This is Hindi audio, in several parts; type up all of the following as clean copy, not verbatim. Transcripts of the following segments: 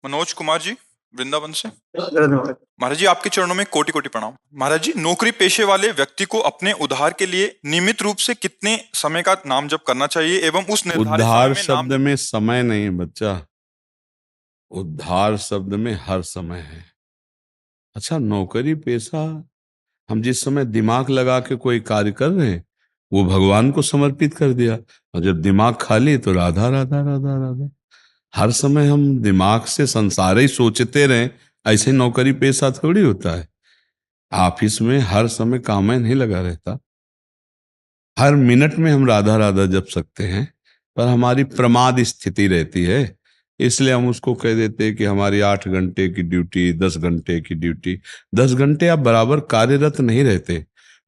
मनोज कुमार जी, वृंदावन से। धन्यवाद। महाराज जी, आपके चरणों में कोटि कोटि प्रणाम। महाराज जी, नौकरी पेशे वाले व्यक्ति को अपने उद्धार के लिए नियमित रूप से कितने समय का नाम जप करना चाहिए एवं उस निर्धारित समय उद्धार में नाम शब्द में समय नहीं है बच्चा, उद्धार शब्द में हर समय है। अच्छा, नौकरी पेशा, हम जिस समय दिमाग लगा के कोई कार्य कर रहे हैं वो भगवान को समर्पित कर दिया, और जब दिमाग खाली तो राधा राधा राधा राधा। हर समय हम दिमाग से संसार ही सोचते रहें, ऐसे नौकरी पेशा थोड़ी होता है। ऑफिस में हर समय काम में नहीं लगा रहता, हर मिनट में हम राधा राधा जप सकते हैं, पर हमारी प्रमाद स्थिति रहती है। इसलिए हम उसको कह देते हैं कि हमारी 8 घंटे की ड्यूटी, 10 घंटे की ड्यूटी। 10 घंटे आप बराबर कार्यरत नहीं रहते,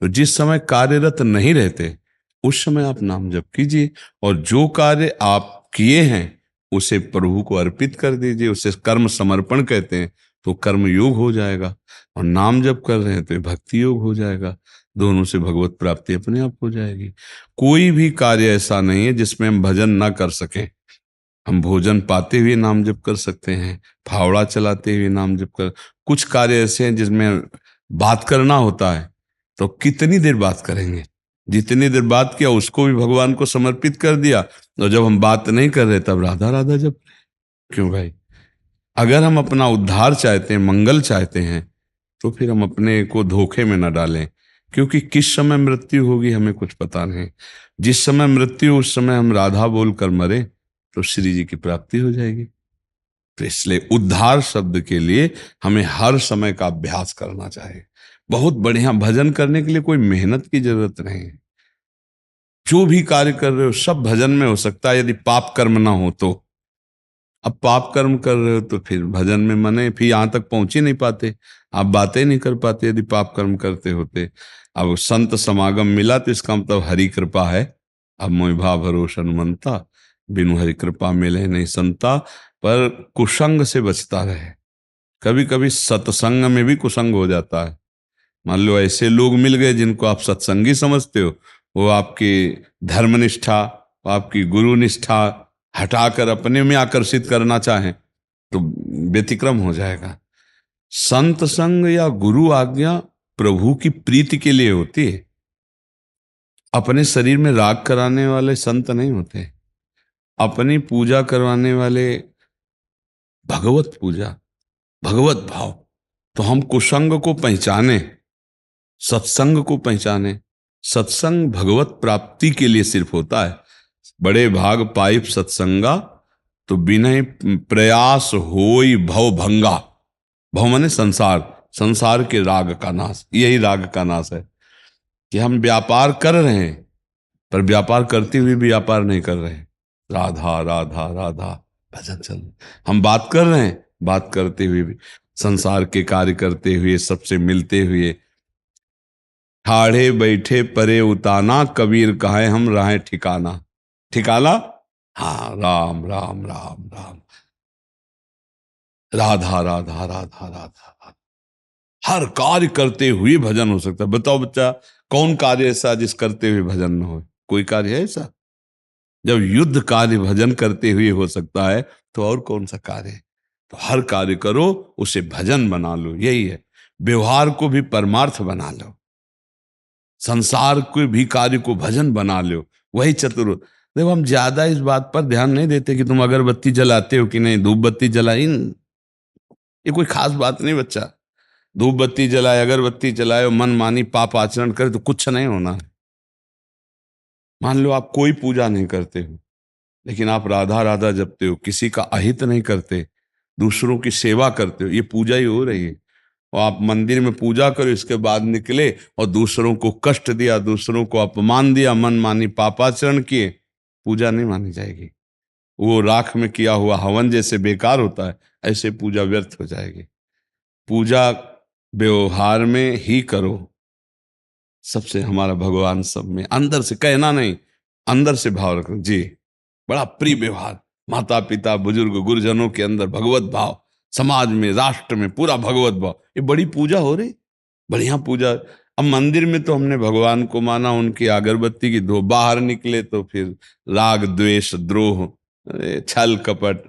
तो जिस समय कार्यरत नहीं रहते उस समय आप नाम जप कीजिए, और जो कार्य आप किए हैं उसे प्रभु को अर्पित कर दीजिए। उसे कर्म समर्पण कहते हैं, तो कर्म योग हो जाएगा। और नाम जप कर रहे हैं तो भक्ति योग हो जाएगा। दोनों से भगवत प्राप्ति अपने आप हो जाएगी। कोई भी कार्य ऐसा नहीं है जिसमें हम भजन ना कर सकें। हम भोजन पाते हुए नाम जप कर सकते हैं, फावड़ा चलाते हुए नाम जप कर। कुछ कार्य ऐसे हैं जिसमें बात करना होता है, तो कितनी देर बात करेंगे? जितनी देर बात किया उसको भी भगवान को समर्पित कर दिया, और जब हम बात नहीं कर रहे तब राधा राधा जप। क्यों भाई? अगर हम अपना उद्धार चाहते हैं, मंगल चाहते हैं, तो फिर हम अपने को धोखे में न डालें, क्योंकि किस समय मृत्यु होगी हमें कुछ पता नहीं। जिस समय मृत्यु, उस समय हम राधा बोलकर मरे तो श्री जी की प्राप्ति हो जाएगी। तो इसलिए उद्धार शब्द के लिए हमें हर समय का अभ्यास करना चाहिए। बहुत बढ़िया, भजन करने के लिए कोई मेहनत की जरूरत नहीं है। जो भी कार्य कर रहे हो सब भजन में हो सकता है, यदि पाप कर्म ना हो तो। अब पाप कर्म कर रहे हो तो फिर भजन में मने, फिर यहां तक पहुंच ही नहीं पाते, आप बातें नहीं कर पाते यदि पाप कर्म करते होते। अब संत समागम मिला तो इसका मतलब हरि कृपा है। अब मोहि भाव भरोसा हनुमंता, बिनु हरि कृपा मिले नहीं संता। पर कुसंग से बचता रहे। कभी कभी सत्संग में भी कुसंग हो जाता है। मान लो ऐसे लोग मिल गए जिनको आप सत्संगी समझते हो, वो आपकी धर्मनिष्ठा, आपकी गुरु निष्ठा हटाकर अपने में आकर्षित करना चाहें तो व्यतिक्रम हो जाएगा। संत संग या गुरु आज्ञा प्रभु की प्रीति के लिए होती है। अपने शरीर में राग कराने वाले संत नहीं होते। अपनी पूजा करवाने वाले भगवत पूजा, भगवत भाव। तो हम कुसंग को पहचाने, सत्संग को पहचाने। सत्संग भगवत प्राप्ति के लिए सिर्फ होता है। बड़े भाग पाइप सत्संगा, तो बिना प्रयास होई भव भंगा। भव माने संसार, संसार के राग का नाश। यही राग का नाश है कि हम व्यापार कर रहे हैं, पर व्यापार करते हुए भी व्यापार नहीं कर रहे हैं। राधा राधा राधा भजन चल रहा। हम बात कर रहे हैं, बात करते हुए भी, संसार के कार्य करते हुए, सबसे मिलते हुए। ठाढ़े बैठे परे उताना, कबीर कहे हम राहें ठिकाना। ठिकाना, हाँ, राम राम राम राम, राधा राधा राधा राधा। हर कार्य करते हुए भजन हो सकता है। बताओ बच्चा, कौन कार्य ऐसा जिस करते हुए भजन न हो? कोई कार्य है ऐसा? जब युद्ध कार्य भजन करते हुए हो सकता है, तो और कौन सा कार्य है? तो हर कार्य करो, उसे भजन बना लो। यही है, व्यवहार को भी परमार्थ बना लो, संसार के भी कार्य को भजन बना लो। वही चतुर। देखो, हम ज्यादा इस बात पर ध्यान नहीं देते कि तुम अगरबत्ती जलाते हो कि नहीं, धूप बत्ती जलाई, ये कोई खास बात नहीं बच्चा। धूप बत्ती जलाए, अगरबत्ती जलाए, मन मानी पाप आचरण करे तो कुछ नहीं होना है। मान लो आप कोई पूजा नहीं करते हो, लेकिन आप राधा राधा जपते हो, किसी का अहित नहीं करते, दूसरों की सेवा करते हो, ये पूजा ही हो रही है। और आप मंदिर में पूजा करो, इसके बाद निकले और दूसरों को कष्ट दिया, दूसरों को अपमान दिया, मन मानी पापाचरण किए, पूजा नहीं मानी जाएगी। वो राख में किया हुआ हवन जैसे बेकार होता है, ऐसे पूजा व्यर्थ हो जाएगी। पूजा व्यवहार में ही करो। सबसे हमारा भगवान सब में, अंदर से कहना नहीं, अंदर से भाव रखो जी। बड़ा प्रिय व्यवहार, माता पिता बुजुर्ग गुरुजनों के अंदर भगवत भाव, समाज में राष्ट्र में पूरा भगवत भाव, ये बड़ी पूजा हो रही, बढ़िया पूजा। अब मंदिर में तो हमने भगवान को माना, उनकी अगरबत्ती की धो, बाहर निकले तो फिर राग द्वेष द्रोह, छल कपट,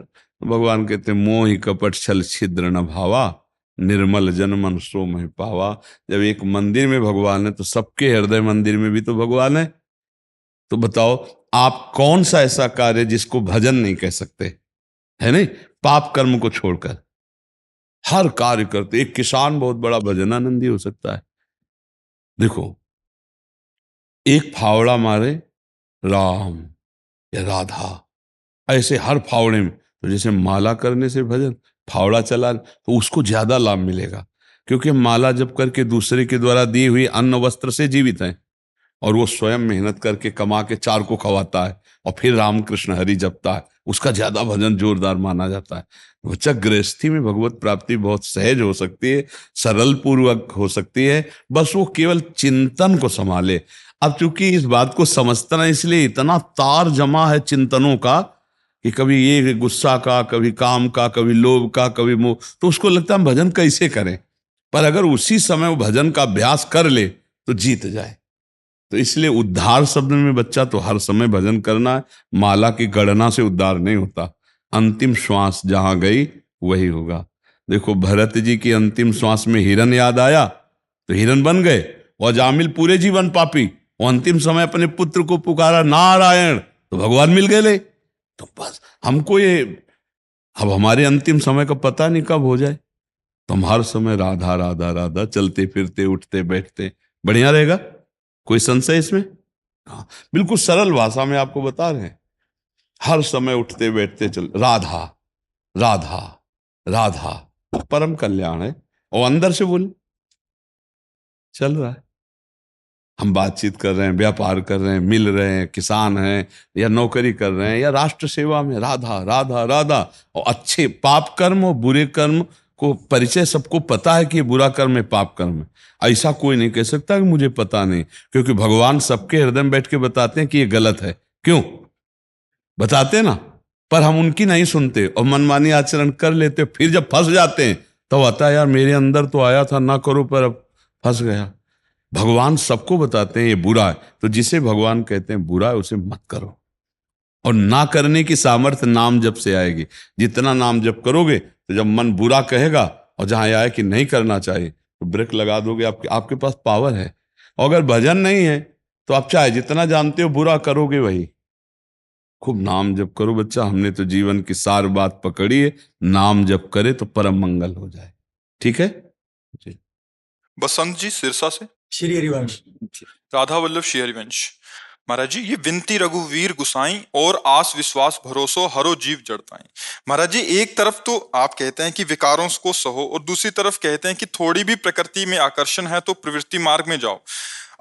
भगवान कहते हैं मोहि कपट छल छिद्र न भावा, निर्मल जन मन सो मैं पावा। जब एक मंदिर में भगवान है तो सबके हृदय मंदिर में भी तो भगवान है। तो बताओ आप कौन सा ऐसा कार्य जिसको भजन नहीं कह सकते, है नहीं? पाप कर्म को छोड़कर हर कार्य करते। एक किसान बहुत बड़ा भजनानंदी हो सकता है। देखो, एक फावड़ा मारे राम या राधा, ऐसे हर फावड़े में। तो जैसे माला करने से भजन, फावड़ा चला तो उसको ज्यादा लाभ मिलेगा, क्योंकि माला जप करके दूसरे के द्वारा दी हुई अन्न वस्त्र से जीवित है, और वो स्वयं मेहनत करके कमा के चार को खवाता है और फिर रामकृष्ण हरि जपता है, उसका ज्यादा भजन जोरदार माना जाता है। बच्चा, गृहस्थी में भगवत प्राप्ति बहुत सहज हो सकती है, सरल पूर्वक हो सकती है, बस वो केवल चिंतन को संभाले। अब चूंकि इस बात को समझता ना, इसलिए इतना तार जमा है चिंतनों का कि कभी ये गुस्सा का, कभी काम का, कभी लोभ का, कभी मोह, तो उसको लगता है हम भजन कैसे करें। पर अगर उसी समय वो भजन का अभ्यास कर ले तो जीत जाए। तो इसलिए उद्धार शब्द में बच्चा तो हर समय भजन करना है। माला की गणना से उद्धार नहीं होता, अंतिम श्वास जहां गई वही होगा। देखो, भरत जी की अंतिम श्वास में हिरन याद आया तो हिरन बन गए, और जामिल पूरे जीवन पापी, वो अंतिम समय अपने पुत्र को पुकारा नारायण तो भगवान मिल गए। तो बस हमको ये, अब हमारे अंतिम समय का पता नहीं कब हो जाए, तो हम हर समय राधा राधा राधा चलते फिरते उठते बैठते, बढ़िया रहेगा। कोई संशय इसमें? हाँ, बिल्कुल सरल भाषा में आपको बता रहे हैं। हर समय उठते बैठते चल राधा राधा राधा, परम कल्याण है। और अंदर से बोल, चल रहा है। हम बातचीत कर रहे हैं, व्यापार कर रहे हैं, मिल रहे हैं, किसान हैं या नौकरी कर रहे हैं या राष्ट्र सेवा में, राधा राधा राधा। और अच्छे पाप कर्म और बुरे कर्म को परिचय सबको पता है कि ये बुरा कर्म है, पाप कर्म है। ऐसा कोई नहीं कह सकता कि मुझे पता नहीं, क्योंकि भगवान सबके हृदय में बैठ के बताते हैं कि ये गलत है। क्यों बताते ना? पर हम उनकी नहीं सुनते और मनमानी आचरण कर लेते, फिर जब फंस जाते हैं तो आता है यार मेरे अंदर तो आया था ना करो, पर अब फंस गया। भगवान सबको बताते हैं ये बुरा है, तो जिसे भगवान कहते हैं बुरा है उसे मत करो। और ना करने की सामर्थ्य नाम जप से आएगी। जितना नाम जप करोगे तो जब मन बुरा कहेगा और जहां आए कि नहीं करना चाहिए तो ब्रेक लगा दोगे। आपके आपके पास पावर है। और अगर भजन नहीं है तो आप चाहे जितना जानते हो बुरा करोगे वही। खूब नाम जप करो बच्चा, हमने तो जीवन की सार बात पकड़ी है, नाम जप करे तो परम मंगल हो जाए। ठीक है जी। बसंत जी सिरसा से। श्री हरिवंश। राधा वल्लभ श्री हरिवंश। महाराज जी, ये विनती रघुवीर गुसाई और आस विश्वास भरोसो हरो जीव जड़ताई। महाराज जी, एक तरफ तो आप कहते हैं कि विकारों को सहो, और दूसरी तरफ कहते हैं कि थोड़ी भी प्रकृति में आकर्षण है तो प्रवृत्ति मार्ग में जाओ।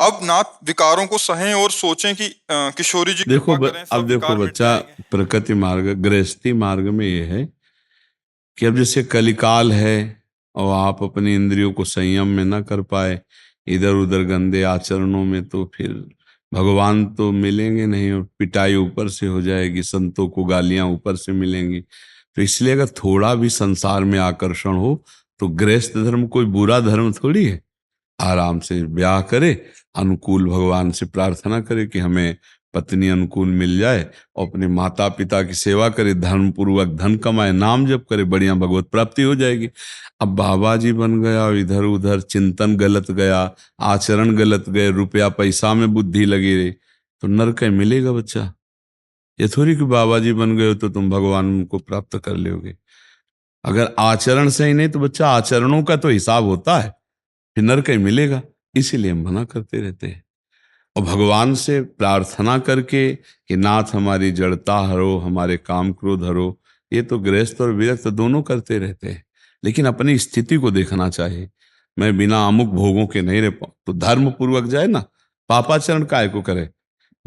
अब ना विकारों को सहें और सोचें कि किशोरी जी देखो कृपा करें, सब अब देखो विकार मिट बच्चा, जाएंगे। प्रकृति मार्ग गृहस्थी मार्ग में ये है कि अब जैसे कलिकाल है और आप अपनी इंद्रियों को संयम में ना कर पाए, इधर उधर गंदे आचरणों में, तो फिर भगवान तो मिलेंगे नहीं और पिटाई ऊपर से हो जाएगी, संतों को गालियां ऊपर से मिलेंगी। तो इसलिए अगर थोड़ा भी संसार में आकर्षण हो तो गृहस्थ धर्म कोई बुरा धर्म थोड़ी है। आराम से ब्याह करे, अनुकूल भगवान से प्रार्थना करे कि हमें पत्नी अनुकूल मिल जाए, और अपने माता पिता की सेवा करे, धर्म पूर्वक धन कमाए, नाम जप करे, बढ़िया भगवत प्राप्ति हो जाएगी। अब बाबा जी बन गया और इधर उधर चिंतन गलत गया, आचरण गलत गए, रुपया पैसा में बुद्धि लगी रही, तो नरक मिलेगा बच्चा। ये थोड़ी कि बाबा जी बन गए हो तो तुम भगवान को प्राप्त कर लोगे। अगर आचरण सही नहीं तो बच्चा आचरणों का तो हिसाब होता है, फिर नरक ही मिलेगा। इसीलिए हम मना करते रहते हैं। और भगवान से प्रार्थना करके कि नाथ हमारी जड़ता हरो, हमारे काम क्रोध हरो, ये तो गृहस्थ और विरक्त दोनों करते रहते हैं। लेकिन अपनी स्थिति को देखना चाहिए। मैं बिना अमुक भोगों के नहीं रह पाऊँ तो धर्म पूर्वक जाए ना, पापाचरण काय को करे।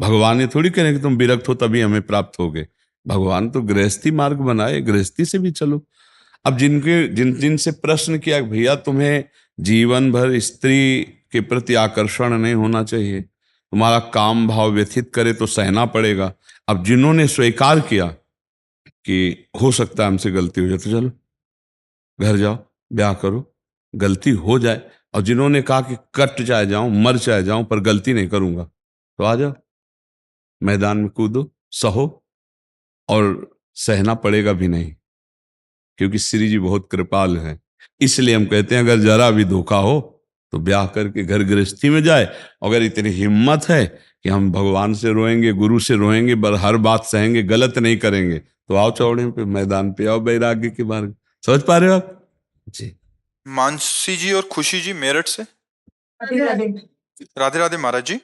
भगवान ये थोड़ी करें कि तुम विरक्त हो तभी हमें प्राप्त होगे। भगवान तो गृहस्थी मार्ग बनाए, गृहस्थी से भी चलो। अब जिनसे प्रश्न किया भैया तुम्हें जीवन भर स्त्री के प्रति आकर्षण नहीं होना चाहिए, तुम्हारा काम भाव व्यथित करे तो सहना पड़ेगा। अब जिन्होंने स्वीकार किया कि हो सकता है हमसे गलती हो जाए तो चलो घर जाओ, ब्याह करो, गलती हो जाए। और जिन्होंने कहा कि कट चाहे जाऊं, मर चाहे जाऊं, पर गलती नहीं करूंगा, तो आ जाओ मैदान में कूदो, सहो, और सहना पड़ेगा भी नहीं। क्योंकि श्री जी बहुत कृपालु हैं। इसलिए हम कहते हैं अगर जरा भी धोखा हो तो ब्याह करके घर गृहस्थी में जाए। अगर इतनी हिम्मत है कि हम भगवान से रोएंगे, गुरु से रोएंगे, पर हर बात सहेंगे, गलत नहीं करेंगे, तो आओ चौड़े पे, मैदान पे आओ वैराग्य के मार्ग। समझ पा रहे हो आप जी? मानसी जी और खुशी जी मेरठ से। राधे राधे। राधे राधे महाराज जी।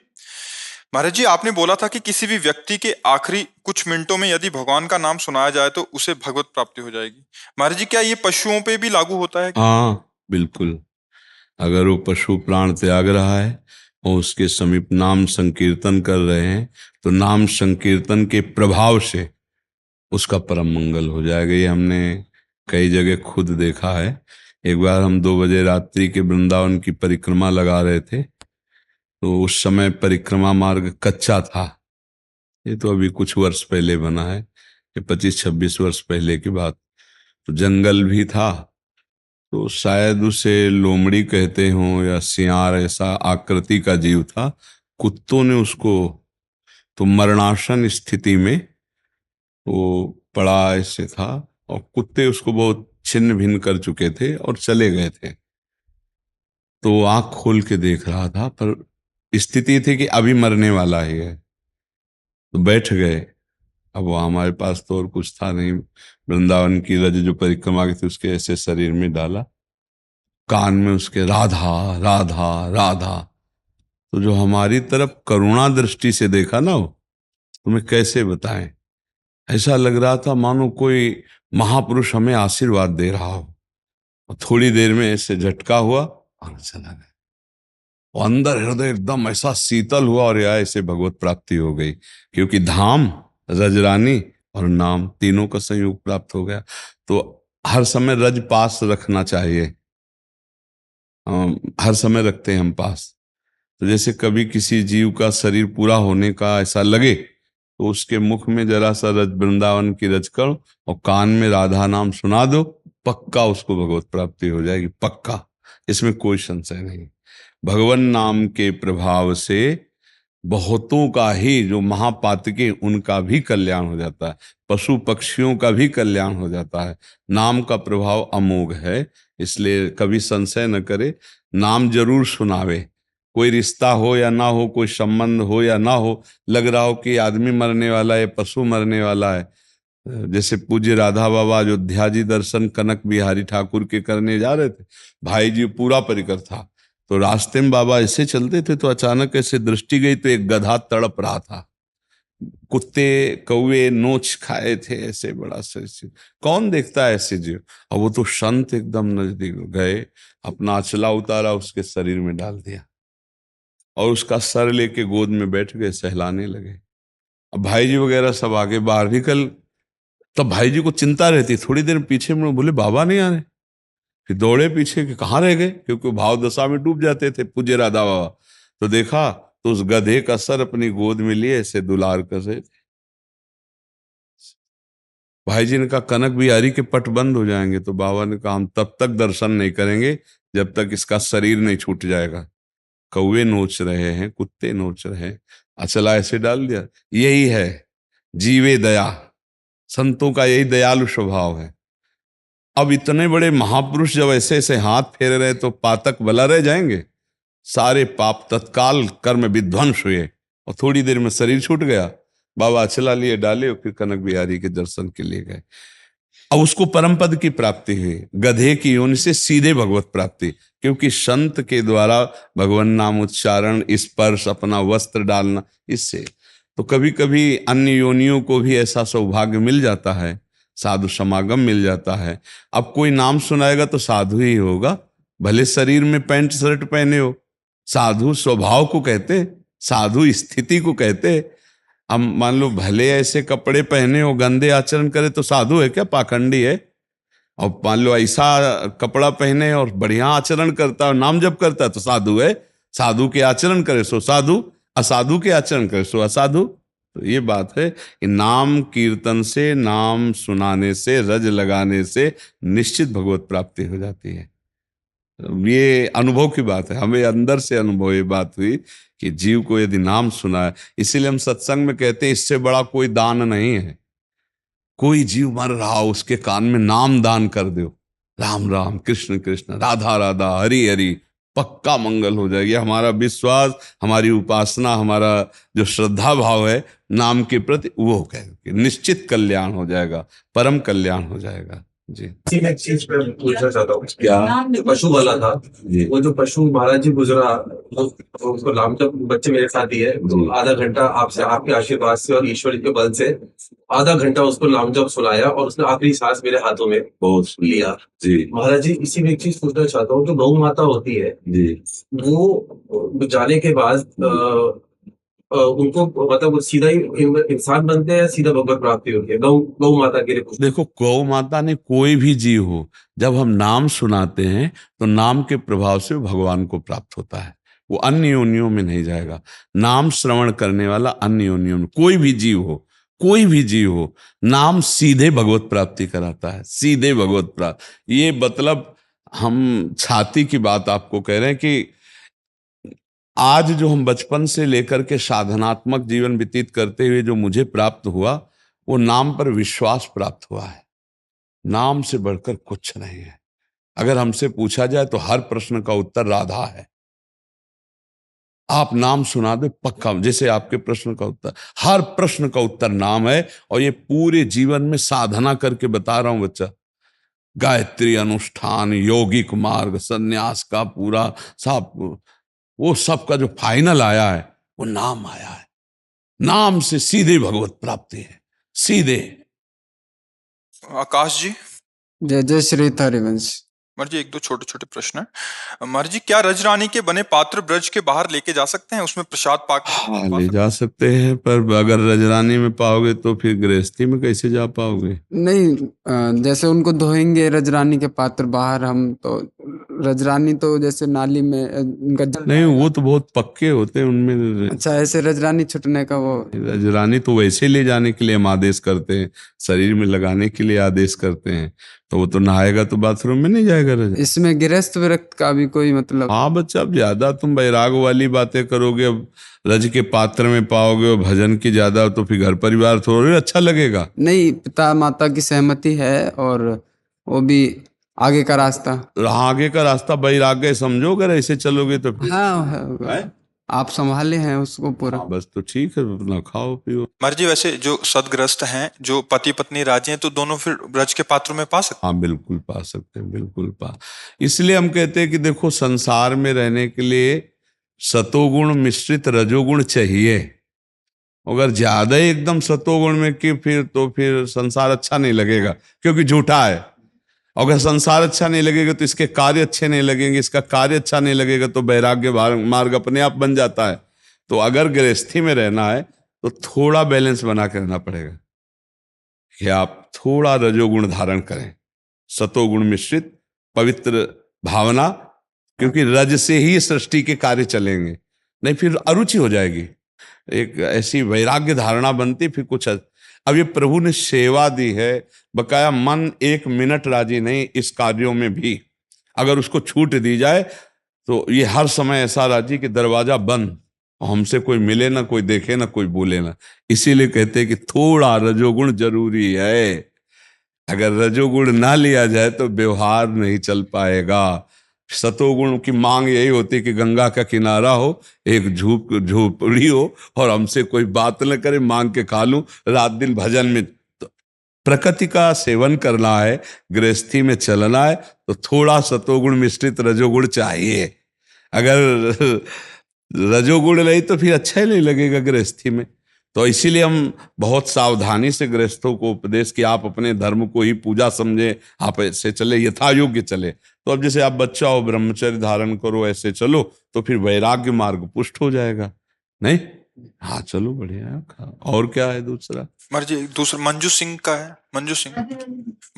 महाराज जी, आपने बोला था कि किसी भी व्यक्ति के आखिरी कुछ मिनटों में यदि भगवान का नाम सुनाया जाए तो उसे भगवत प्राप्ति हो जाएगी। महाराज जी, क्या ये पशुओं पे भी लागू होता है? हाँ बिल्कुल। अगर वो पशु प्राण त्याग रहा है और उसके समीप नाम संकीर्तन कर रहे हैं तो नाम संकीर्तन के प्रभाव से उसका परम मंगल हो जाएगा। ये हमने कई जगह खुद देखा है। एक बार हम 2 बजे रात्रि के वृंदावन की परिक्रमा लगा रहे थे, तो उस समय परिक्रमा मार्ग कच्चा था। ये तो अभी कुछ वर्ष पहले बना है, ये 25-26 वर्ष पहले की बात। तो जंगल भी था, तो शायद उसे लोमड़ी कहते हों या सियार, ऐसा आकृति का जीव था। कुत्तों ने उसको, तो मरणासन स्थिति में वो पड़ा ऐसे था, और कुत्ते उसको बहुत छिन्न भिन्न कर चुके थे और चले गए थे। तो वो आंख खोल के देख रहा था, पर स्थिति थी कि अभी मरने वाला ही है। तो बैठ गए। अब वो हमारे पास तो और कुछ था नहीं, वृंदावन की रज जो परिक्रमा की थी उसके ऐसे शरीर में डाला, कान में उसके राधा राधा राधा। तो जो हमारी तरफ करुणा दृष्टि से देखा ना, वो तुम्हें कैसे बताएं, ऐसा लग रहा था मानो कोई महापुरुष हमें आशीर्वाद दे रहा हो। और थोड़ी देर में ऐसे झटका हुआ और चला गया। और अंदर हृदय एकदम ऐसा शीतल हुआ और या ऐसे भगवत प्राप्ति हो गई, क्योंकि धाम, रजरानी और नाम तीनों का संयोग प्राप्त हो गया। तो हर समय रज पास रखना चाहिए। हर समय रखते हैं हम पास। तो जैसे कभी किसी जीव का शरीर पूरा होने का ऐसा लगे तो उसके मुख में जरा सा रज, वृंदावन की रज करो और कान में राधा नाम सुना दो, पक्का उसको भगवत प्राप्ति हो जाएगी, पक्का। इसमें कोई संशय नहीं। भगवान नाम के प्रभाव से बहुतों का ही, जो महापातके उनका भी कल्याण हो जाता है, पशु पक्षियों का भी कल्याण हो जाता है। नाम का प्रभाव अमोघ है, इसलिए कभी संशय न करे। नाम जरूर सुनावे। कोई रिश्ता हो या ना हो, कोई संबंध हो या ना हो, लग रहा हो कि आदमी मरने वाला है, पशु मरने वाला है। जैसे पूज्य राधा बाबा अयोध्या जी दर्शन कनक बिहारी ठाकुर के करने जा रहे थे, भाई जी पूरा परिकर था, तो रास्ते में बाबा ऐसे चलते थे तो अचानक ऐसे दृष्टि गई तो एक गधा तड़प रहा था। कुत्ते कौवे नोच खाए थे, ऐसे बड़ा से कौन देखता है ऐसे जीव। और वो तो संत एकदम नजदीक गए, अपना अचला उतारा, उसके शरीर में डाल दिया और उसका सर लेके गोद में बैठ गए, सहलाने लगे। अब भाई जी वगैरह सब आगे बाहर निकल, तब भाई जी को चिंता रहती, थोड़ी देर पीछे में बोले बाबा नहीं आ रहे। फिर दौड़े पीछे कि कहाँ रह गए, क्योंकि भाव दशा में डूब जाते थे पूज्य राधा बाबा। तो देखा तो उस गधे का सर अपनी गोद में लिए ऐसे दुलार कर रहे थे। भाई जी ने कहा कनक बिहारी के पट बंद हो जाएंगे, तो बाबा ने कहा हम तब तक दर्शन नहीं करेंगे जब तक इसका शरीर नहीं छूट जाएगा। कौवे नोच रहे हैं, कुत्ते नोच रहे हैं, अचला ऐसे डाल दिया। यही है जीवे दया, संतों का यही दयालु स्वभाव है। अब इतने बड़े महापुरुष जब ऐसे ऐसे हाथ फेर रहे तो पातक भला रह जाएंगे। सारे पाप तत्काल कर्म विध्वंस हुए और थोड़ी देर में शरीर छूट गया। बाबा अचला लिए डाले और फिर कनक बिहारी के दर्शन के लिए गए। अब उसको परम पद की प्राप्ति हुई, गधे की योनि से सीधे भगवत प्राप्ति, क्योंकि संत के द्वारा भगवान नाम उच्चारण, स्पर्श, अपना वस्त्र डालना, इससे तो कभी कभी अन्य योनियों को भी ऐसा सौभाग्य मिल जाता है, साधु समागम मिल जाता है। अब कोई नाम सुनाएगा तो साधु ही होगा, भले शरीर में पैंट शर्ट पहने हो। साधु स्वभाव को कहते, साधु स्थिति को कहते। अब मान लो भले ऐसे कपड़े पहने हो, गंदे आचरण करे तो साधु है क्या, पाखंडी है। और मान लो ऐसा कपड़ा पहने और बढ़िया आचरण करता और नाम जप करता तो साधु है। साधु के आचरण करे सो साधु, असाधु के आचरण करे सो असाधु। तो ये बात है कि नाम कीर्तन से, नाम सुनाने से, रज लगाने से निश्चित भगवत प्राप्ति हो जाती है। ये अनुभव की बात है, हमें अंदर से अनुभव ये बात हुई कि जीव को यदि नाम सुना है, इसीलिए हम सत्संग में कहते हैं इससे बड़ा कोई दान नहीं है। कोई जीव मर रहा हो उसके कान में नाम दान कर दो, राम राम कृष्ण कृष्ण राधा राधा हरि हरि, पक्का मंगल हो जाएगी। हमारा विश्वास, हमारी उपासना, हमारा जो श्रद्धा भाव है नाम के प्रति, वो कह निश्चित कल्याण हो जाएगा, परम कल्याण हो जाएगा। जी इसी में एक चीज मैं पूछना चाहता हूँ। क्या? जो पशु वाला था, जी वो जो पशु महाराज जी गुजरा, वो उसको नाम, जब बच्चे मेरे साथ ही है, तो आधा घंटा आपसे, आपके आशीर्वाद से और ईश्वर के बल से आधा घंटा उसको नाम जप सुनाया और उसने आखिरी सांस मेरे हाथों में बहुत लिया। जी महाराज जी, इसी में एक चीज पूछना चाहता हूँ, जो गौ माता होती है, जी वो जाने के बाद उनको मतलब वो सीधा ही इंसान बनते हैं या सीधा भगवत प्राप्ति होती है? गौ गौ माता के लिए कुछ। देखो, गौ माता ने कोई भी जीव हो, जब हम नाम सुनाते हैं तो नाम के प्रभाव से भगवान को प्राप्त होता है, वो अन्य योनियों में नहीं जाएगा। नाम श्रवण करने वाला अन्य योनियों में, कोई भी जीव हो, कोई भी जीव हो, नाम सीधे भगवत प्राप्ति कराता है, सीधे भगवत प्राप्त। ये मतलब हम छाती की बात आपको कह रहे हैं कि आज जो हम बचपन से लेकर के साधनात्मक जीवन व्यतीत करते हुए जो मुझे प्राप्त हुआ, वो नाम पर विश्वास प्राप्त हुआ है। नाम से बढ़कर कुछ नहीं है। अगर हमसे पूछा जाए तो हर प्रश्न का उत्तर राधा है। आप नाम सुना दे पक्का, जैसे आपके प्रश्न का उत्तर, हर प्रश्न का उत्तर नाम है। और ये पूरे जीवन में साधना करके बता रहा हूं बच्चा, गायत्री अनुष्ठान, यौगिक मार्ग, सन्यास का पूरा सब, वो सब का जो फाइनल आया है वो नाम आया है। नाम से सीधे भगवत प्राप्ति है, सीधे। आकाश जी। जय जय श्री हरिवंश। मर जी, एक दो छोटे छोटे प्रश्न है। मर जी, क्या रजरानी के बने पात्र ब्रज के बाहर लेके जा सकते हैं, उसमें प्रसाद पाकर हाँ, ले जा सकते हैं, पर अगर रजरानी में पाओगे तो फिर गृहस्थी में कैसे जा पाओगे? नहीं, जैसे उनको धोएंगे रजरानी के पात्र बाहर हम, तो रजरानी तो जैसे नाली में उनका जल नहीं, वो तो बहुत पक्के होते हैं उनमें। अच्छा, ऐसे रजरानी छुटने का वो। रजरानी तो वैसे ले जाने के लिए हम आदेश करते हैं, शरीर में लगाने के लिए आदेश करते हैं, तो वो तो नहाएगा तो बाथरूम में नहीं जाएगा रजरानी। इसमें गृहस्थ विरक्त का भी कोई मतलब? हाँ बच्चा, अब ज्यादा तुम वैराग वाली बातें करोगे, अब रज के पात्र में पाओगे और भजन की ज्यादा, तो फिर घर परिवार थोड़ा अच्छा लगेगा। नहीं, पिता माता की सहमति है और वो भी आगे का रास्ता। आगे का रास्ता वैराग्य समझो, अगर ऐसे चलोगे तो फिर। हाँ, है? आप संभाले हैं उसको पूरा। हाँ, बस तो ठीक है, अपना खाओ पियो। मर जी, वैसे जो सदग्रस्त हैं, जो पति पत्नी राजी हैं, तो दोनों फिर ब्रज के पात्रों में पा सकते हाँ बिल्कुल पा सकते हैं, बिल्कुल पा। इसलिए हम कहते हैं कि देखो, संसार में रहने के लिए सतोगुण मिश्रित रजोगुण चाहिए। अगर ज्यादा ही एकदम सतोगुण में कि फिर संसार अच्छा नहीं लगेगा, क्योंकि झूठा है। अगर संसार अच्छा नहीं लगेगा तो इसके कार्य अच्छे नहीं लगेंगे, इसका कार्य अच्छा नहीं लगेगा तो वैराग्य मार्ग अपने आप बन जाता है। तो अगर गृहस्थी में रहना है तो थोड़ा बैलेंस बना के रहना पड़ेगा कि आप थोड़ा रजोगुण धारण करें, सतोगुण मिश्रित पवित्र भावना, क्योंकि रज से ही सृष्टि के कार्य चलेंगे, नहीं फिर अरुचि हो जाएगी। एक ऐसी वैराग्य धारणा बनती, फिर कुछ। अब ये प्रभु ने सेवा दी है, बकाया मन एक मिनट राजी नहीं इस कार्यों में भी। अगर उसको छूट दी जाए तो ये हर समय ऐसा राजी कि दरवाजा बंद, हमसे कोई मिले ना, कोई देखे ना, कोई बोले ना। इसीलिए कहते हैं कि थोड़ा रजोगुण जरूरी है। अगर रजोगुण ना लिया जाए तो व्यवहार नहीं चल पाएगा। सतोगुण की मांग यही होती है कि गंगा का किनारा हो, एक झोपड़ी हो और हमसे कोई बात न करे, मांग के खा लूं, रात दिन भजन में। तो प्रकृति का सेवन करना है, गृहस्थी में चलना है, तो थोड़ा सतोगुण मिश्रित रजोगुण चाहिए। अगर रजोगुण नहीं तो फिर अच्छा ही नहीं लगेगा गृहस्थी में। तो इसीलिए हम बहुत सावधानी से गृहस्थों को उपदेश कि आप अपने धर्म को ही पूजा समझे, आप ऐसे चले, यथा योग्य चले। तो अब जैसे आप बच्चा हो, ब्रह्मचर्य धारण करो, ऐसे चलो, तो फिर वैराग्य मार्ग पुष्ट हो जाएगा। नहीं, हाँ चलो बढ़िया है। और क्या है दूसरा? मर जी, दूसरा मंजू सिंह का है। मंजू सिंह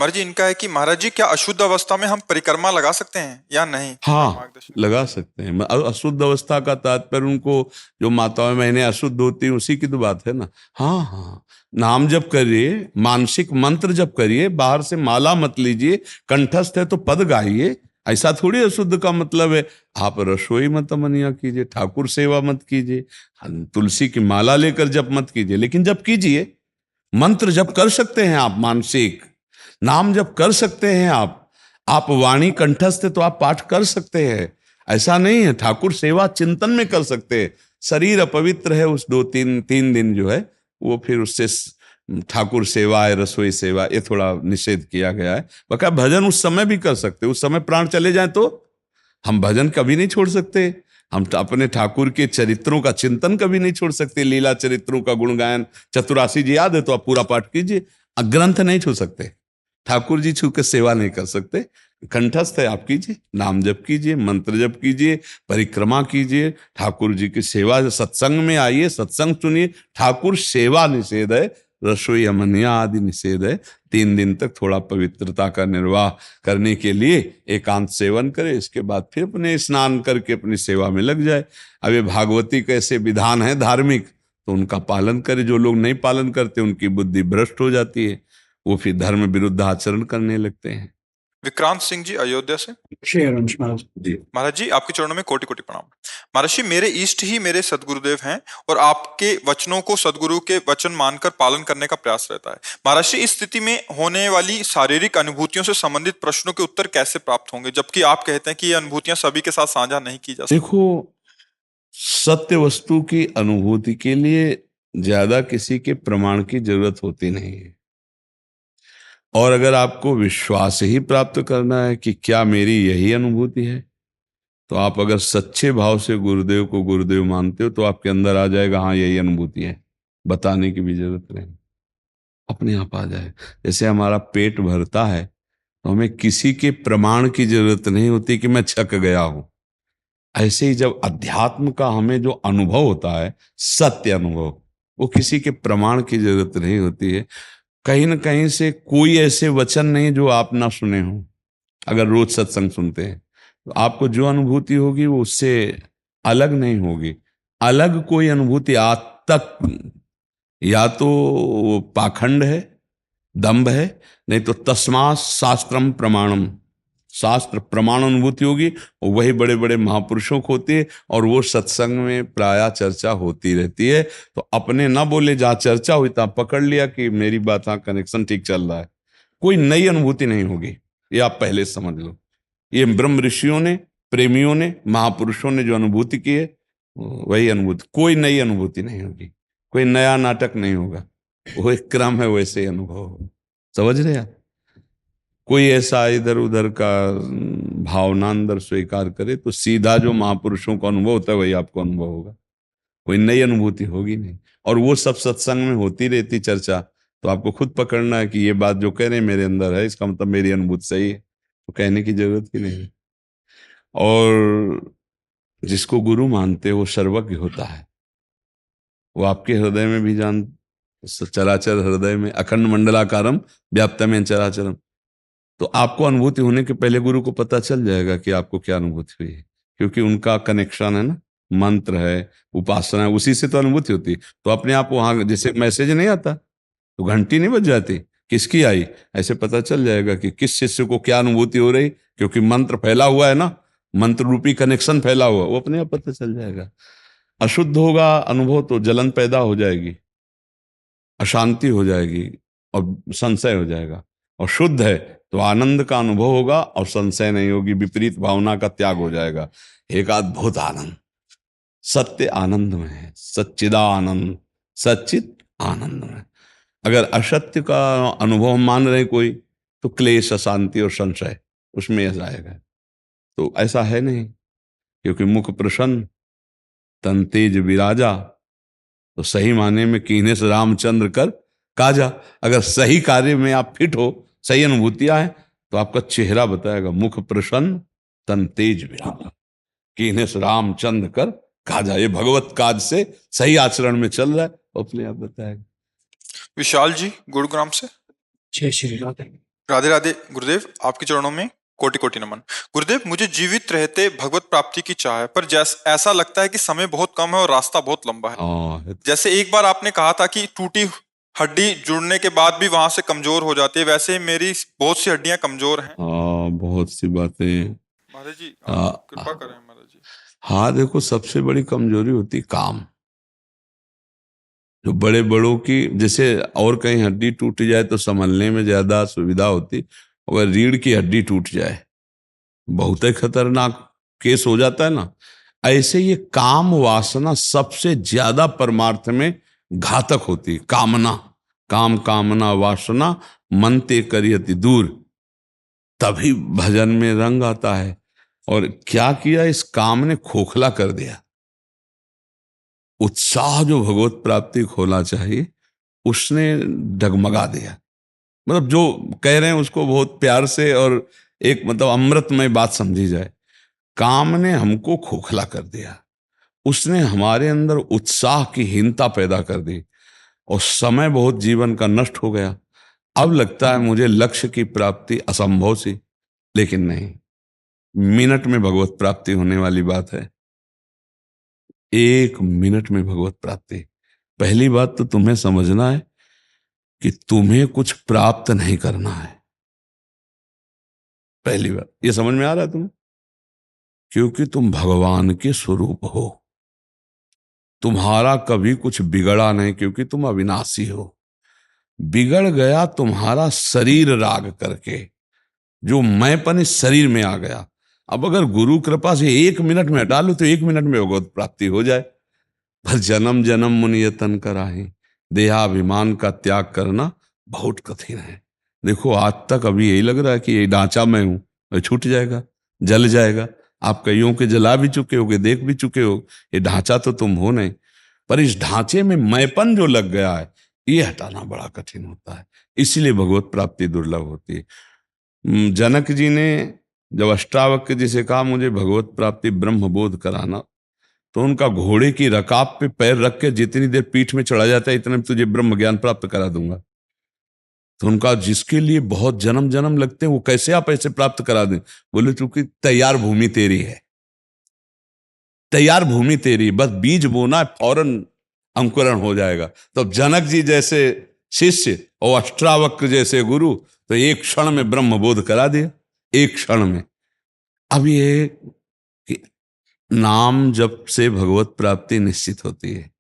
मर जी, इनका है कि महाराज जी, क्या अशुद्ध अवस्था में हम परिक्रमा लगा सकते हैं या नहीं? हाँ लगा सकते हैं। अशुद्ध अवस्था का तात्पर्य उनको, जो माताएं महीने अशुद्ध होती हैं, उसी की तो बात है ना। हाँ हाँ, नाम जप करिए, मानसिक मंत्र जप करिए, बाहर से माला मत लीजिए, कंठस्थ है तो पद गाइए। ऐसा थोड़ी अशुद्ध का मतलब है आप रसोई मत मनिया कीजिए, ठाकुर सेवा मत कीजिए, तुलसी की माला लेकर जप मत कीजिए, लेकिन जप कीजिए। मंत्र जप कर सकते हैं आप, मानसिक नाम जप कर सकते हैं आप वाणी कंठस्थ है तो आप पाठ कर सकते हैं, ऐसा नहीं है। ठाकुर सेवा चिंतन में कर सकते हैं। शरीर अपवित्र है उस 2-3 दिन जो है वो, फिर उससे ठाकुर सेवा है, रसोई सेवा, ये थोड़ा निषेध किया गया है। बका भजन उस समय भी कर सकते, उस समय प्राण चले जाए तो हम भजन कभी नहीं छोड़ सकते। हम अपने ठाकुर के चरित्रों का चिंतन कभी नहीं छोड़ सकते, लीला चरित्रों का गुणगायन, चतुरासी जी याद है तो आप पूरा पाठ कीजिए। ग्रंथ नहीं छू सकते, ठाकुर जी छू के सेवा नहीं कर सकते। कंठस्थ है, आप कीजिए, नाम जप कीजिए, मंत्र जप कीजिए, परिक्रमा कीजिए, ठाकुर जी की सेवा, सत्संग में आइए, सत्संग सुनिए। ठाकुर सेवा निषेध है, रसोई अमनिया आदि निषेध है। 3 दिन तक थोड़ा पवित्रता का निर्वाह करने के लिए एकांत सेवन करे, इसके बाद फिर अपने स्नान करके अपनी सेवा में लग जाए। अब ये भागवती कैसे विधान है धार्मिक, तो उनका पालन करे। जो लोग नहीं पालन करते उनकी बुद्धि भ्रष्ट हो जाती है, वो फिर धर्म विरुद्ध आचरण करने लगते हैं। विक्रांत सिंह जी अयोध्या से। जी महाराज जी, आपके चरणों में कोटि कोटि प्रणाम। महाराज जी, मेरे इष्ट ही मेरे सदगुरुदेव हैं और आपके वचनों को सदगुरु के वचन मानकर पालन करने का प्रयास रहता है। महाराज जी, इस स्थिति में होने वाली शारीरिक अनुभूतियों से संबंधित प्रश्नों के उत्तर कैसे प्राप्त होंगे, जबकि आप कहते हैं कि ये अनुभूतियां सभी के साथ साझा नहीं की जा सकती। देखो, सत्य वस्तु की अनुभूति के लिए ज्यादा किसी के प्रमाण की जरूरत होती नहीं है। और अगर आपको विश्वास ही प्राप्त करना है कि क्या मेरी यही अनुभूति है, तो आप अगर सच्चे भाव से गुरुदेव को गुरुदेव मानते हो तो आपके अंदर आ जाएगा, हाँ यही अनुभूति है, बताने की भी जरूरत नहीं, अपने आप आ जाए। जैसे हमारा पेट भरता है तो हमें किसी के प्रमाण की जरूरत नहीं होती कि मैं छक गया हूं। ऐसे ही जब अध्यात्म का हमें जो अनुभव होता है, सत्य अनुभव, वो किसी के प्रमाण की जरूरत नहीं होती है। कहीं ना कहीं से कोई ऐसे वचन नहीं जो आप ना सुने हो। अगर रोज सत्संग सुनते हैं तो आपको जो अनुभूति होगी वो उससे अलग नहीं होगी। अलग कोई अनुभूति आज तक या तो वो पाखंड है, दंभ है, नहीं तो तस्मात् शास्त्रम प्रमाणम, शास्त्र प्रमाण अनुभूति होगी। और वही बड़े बड़े महापुरुषों को होती है और वो सत्संग में प्रायः चर्चा होती रहती है। तो अपने ना बोले, जहाँ चर्चा हुई तहाँ पकड़ लिया कि मेरी बात, हाँ कनेक्शन ठीक चल रहा है। कोई नई अनुभूति नहीं होगी, ये आप पहले समझ लो। ये ब्रह्म ऋषियों ने, प्रेमियों ने, महापुरुषों ने जो अनुभूति की है वही अनुभूति, कोई नई अनुभूति नहीं होगी, कोई नया नाटक नहीं होगा। वो एक क्रम है, वैसे ही अनुभव होगा। समझ रहे आप? कोई ऐसा इधर उधर का भावना अंदर स्वीकार करे तो सीधा जो महापुरुषों का अनुभव होता है वही आपको अनुभव होगा, कोई नई अनुभूति होगी नहीं। और वो सब सत्संग में होती रहती चर्चा, तो आपको खुद पकड़ना है कि ये बात जो कह रहे हैं मेरे अंदर है, इसका मतलब मेरी अनुभूति सही है, तो कहने की जरूरत ही नहीं। और जिसको गुरु मानते हो वो सर्वज्ञ होता है, वो आपके हृदय में भी जान, चराचर हृदय में अखंड मंडलाकारम व्याप्तमेन चराचरम। तो आपको अनुभूति होने के पहले गुरु को पता चल जाएगा कि आपको क्या अनुभूति हुई है, क्योंकि उनका कनेक्शन है ना, मंत्र है, उपासना है, उसी से तो अनुभूति होती। तो अपने आप वहां जैसे मैसेज नहीं आता तो घंटी नहीं बज जाती, किसकी आई, ऐसे पता चल जाएगा कि किस शिष्य को क्या अनुभूति हो रही, क्योंकि मंत्र फैला हुआ है ना, मंत्र रूपी कनेक्शन फैला हुआ, वो अपने आप पता चल जाएगा। अशुद्ध होगा अनुभव तो जलन पैदा हो जाएगी, अशांति हो जाएगी और संशय हो जाएगा। और शुद्ध है तो आनंद का अनुभव होगा और संशय नहीं होगी, विपरीत भावना का त्याग हो जाएगा। एक अद्भुत आनंद, सत्य आनंद में है, सच्चिदानंद, सच्चित आनंद में। अगर असत्य का अनुभव मान रहे कोई तो क्लेश, अशांति और संशय उसमें आएगा। तो ऐसा है नहीं, क्योंकि मुख प्रसन्न तन तेज विराजा, तो सही माने में कीन्हे से रामचंद्र कर काजा। अगर सही कार्य में आप फिट हो, सही अनुभूतियां हैं, तो आपका चेहरा बताएगा मुख प्रसन्न तन तेज विराजा, कीन्हे से रामचंद्र कर काजा। ये भगवत काज से सही आचरण में चल रहा है, अपने आप बताएगा। विशाल जी गुरुग्राम से। जय श्री राधे। राधे राधे गुरुदेव, आपके चरणों में कोटि कोटि नमन। गुरुदेव, मुझे जीवित रहते भगवत प्राप्ति की चाह है, पर ऐसा लगता है कि समय बहुत कम है और रास्ता बहुत लंबा है। जैसे एक बार आपने कहा था कि टूटी हड्डी जुड़ने के बाद भी वहां से कमजोर हो जाती है, वैसे मेरी बहुत सी हड्डियां कमजोर हैं। बहुत सी बातें महाराज जी आप कृपा करें महाराज जी। हाँ देखो, सबसे बड़ी कमजोरी होती काम। जो बड़े बड़ों की जैसे और कहीं हड्डी टूट जाए तो संभलने में ज्यादा सुविधा होती, अगर रीढ़ की हड्डी टूट जाए बहुत ही खतरनाक केस हो जाता है ना। ऐसे ये काम वासना सबसे ज्यादा परमार्थ में घातक होती है। कामना, काम कामना वासना मनते करियति दूर, तभी भजन में रंग आता है। और क्या किया, इस काम ने खोखला कर दिया। उत्साह जो भगवत प्राप्ति को होना चाहिए उसने डगमगा दिया। मतलब जो कह रहे हैं उसको बहुत प्यार से और एक मतलब अमृतमय बात समझी जाए। काम ने हमको खोखला कर दिया, उसने हमारे अंदर उत्साह की हीनता पैदा कर दी और समय बहुत जीवन का नष्ट हो गया। अब लगता है मुझे लक्ष्य की प्राप्ति असंभव सी, लेकिन नहीं, मिनट में भगवत प्राप्ति होने वाली बात है। 1 मिनट में भगवत प्राप्ति। पहली बात तो तुम्हें समझना है कि तुम्हें कुछ प्राप्त नहीं करना है। पहली बात ये समझ में आ रहा है तुम्हें, क्योंकि तुम भगवान के स्वरूप हो। तुम्हारा कभी कुछ बिगड़ा नहीं, क्योंकि तुम अविनाशी हो। बिगड़ गया तुम्हारा शरीर राग करके, जो मैंपन इस शरीर में आ गया। अब अगर गुरु कृपा से 1 मिनट में हटा लो तो 1 मिनट में भगवत प्राप्ति हो जाए। पर जन्म जन्म मुनियतन कराहे, देहाभिमान का त्याग करना बहुत कठिन है। देखो आज तक अभी यही लग रहा है कि ये ढांचा मैं हूं, मैं छूट जाएगा, जल जाएगा। आप कईयों के जला भी चुके होगे, देख भी चुके हो, ये ढांचा तो तुम हो नहीं। पर इस ढांचे में मैंपन जो लग गया है, ये हटाना बड़ा कठिन होता है। इसलिए भगवत प्राप्ति दुर्लभ होती है। जनक जी ने जब अष्टावक्र जी से कहा मुझे भगवत प्राप्ति ब्रह्म बोध कराना, तो उनका घोड़े की रकाब पे पैर रख के जितनी देर पीठ में चढ़ा जाता है, इतने में तुझे ब्रह्म ज्ञान प्राप्त करा दूंगा। तो उनका जिसके लिए बहुत जन्म जन्म लगते हैं वो कैसे आप ऐसे प्राप्त करा दें? बोले चूंकि तैयार भूमि तेरी है, तैयार भूमि तेरी, बस बीज बोना फौरन अंकुरण हो जाएगा। तो जनक जी जैसे शिष्य और अष्टावक्र जैसे गुरु तो 1 क्षण में ब्रह्म बोध करा दिया, 1 क्षण में। अब ये कि नाम जप से भगवत प्राप्ति निश्चित होती है।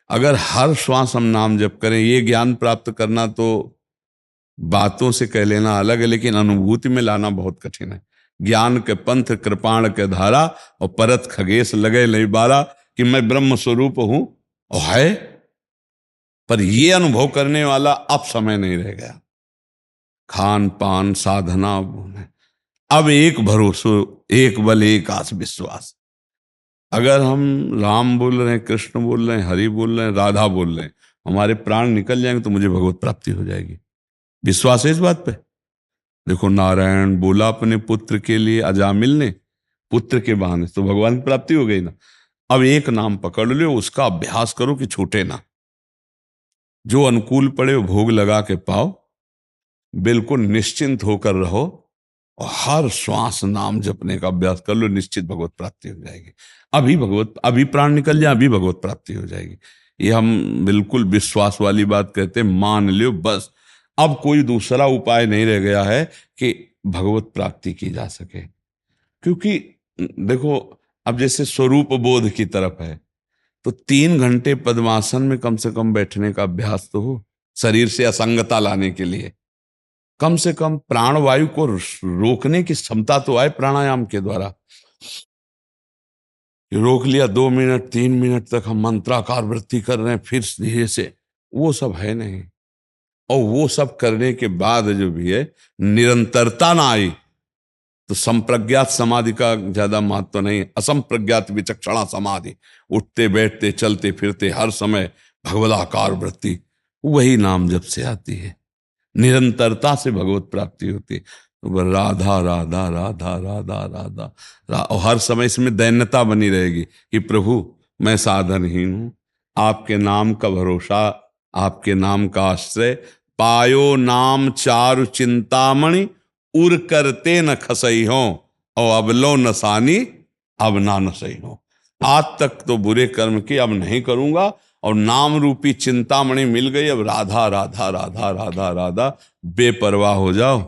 अगर हर श्वास हम नाम जप करें, ये ज्ञान प्राप्त करना तो बातों से कह लेना अलग है, लेकिन अनुभूति में लाना बहुत कठिन है। ज्ञान के पंथ कृपाण के धारा और परत खगेश लगे नहीं बारा, कि मैं ब्रह्म स्वरूप हूं और है। पर ये अनुभव करने वाला अब समय नहीं रह गया। खान पान साधना अब एक भरोसा, एक बल, एक आस विश्वास। अगर हम राम बोल रहे हैं, कृष्ण बोल रहे हैं, हरि बोल रहे हैं, राधा बोल रहे हैं, हमारे प्राण निकल जाएंगे तो मुझे भगवत प्राप्ति हो जाएगी। विश्वास है इस बात पे? देखो नारायण बोला अपने पुत्र के लिए, अजामिल ने पुत्र के बहाने, तो भगवान की प्राप्ति हो गई ना। अब एक नाम पकड़ लो, उसका अभ्यास करो कि छूटे ना। जो अनुकूल पड़े वो भोग लगा के पाओ, बिल्कुल निश्चिंत होकर रहो और हर श्वास नाम जपने का अभ्यास कर लो, निश्चित भगवत प्राप्ति हो जाएगी। अभी प्राण निकल जाए, अभी भगवत प्राप्ति हो जाएगी। ये हम बिल्कुल विश्वास वाली बात कहते हैं, मान लो बस। अब कोई दूसरा उपाय नहीं रह गया है कि भगवत प्राप्ति की जा सके। क्योंकि देखो अब जैसे स्वरूप बोध की तरफ है, तो 3 घंटे पद्मासन में कम से कम बैठने का अभ्यास तो हो, शरीर से असंगता लाने के लिए। कम से कम प्राणवायु को रोकने की क्षमता तो आए प्राणायाम के द्वारा। रोक लिया 2 मिनट 3 मिनट तक हम मंत्राकार वृत्ति कर रहे हैं, फिर धीरे से, वो सब है नहीं। और वो सब करने के बाद जो भी है निरंतरता ना आई तो संप्रज्ञात समाधि का ज्यादा महत्व तो नहीं। असंप्रज्ञात विचक्षणा समाधि, उठते बैठते चलते फिरते हर समय भगवदाकार वृत्ति, वही नाम जब से आती है। निरंतरता से भगवत प्राप्ति होती है। तो राधा राधा राधा राधा राधा और हर समय इसमें दैन्यता बनी रहेगी कि प्रभु मैं साधनहीन हूं, आपके नाम का भरोसा, आपके नाम का आश्रय पायो, नाम चारु चिंतामणि उर करते न खसई हो और अब लो नसानी अब ना नसई हो। आज तक तो बुरे कर्म किए, अब नहीं करूंगा, और नाम रूपी चिंतामणि मिल गई, अब राधा राधा राधा राधा राधा बेपरवाह हो जाओ।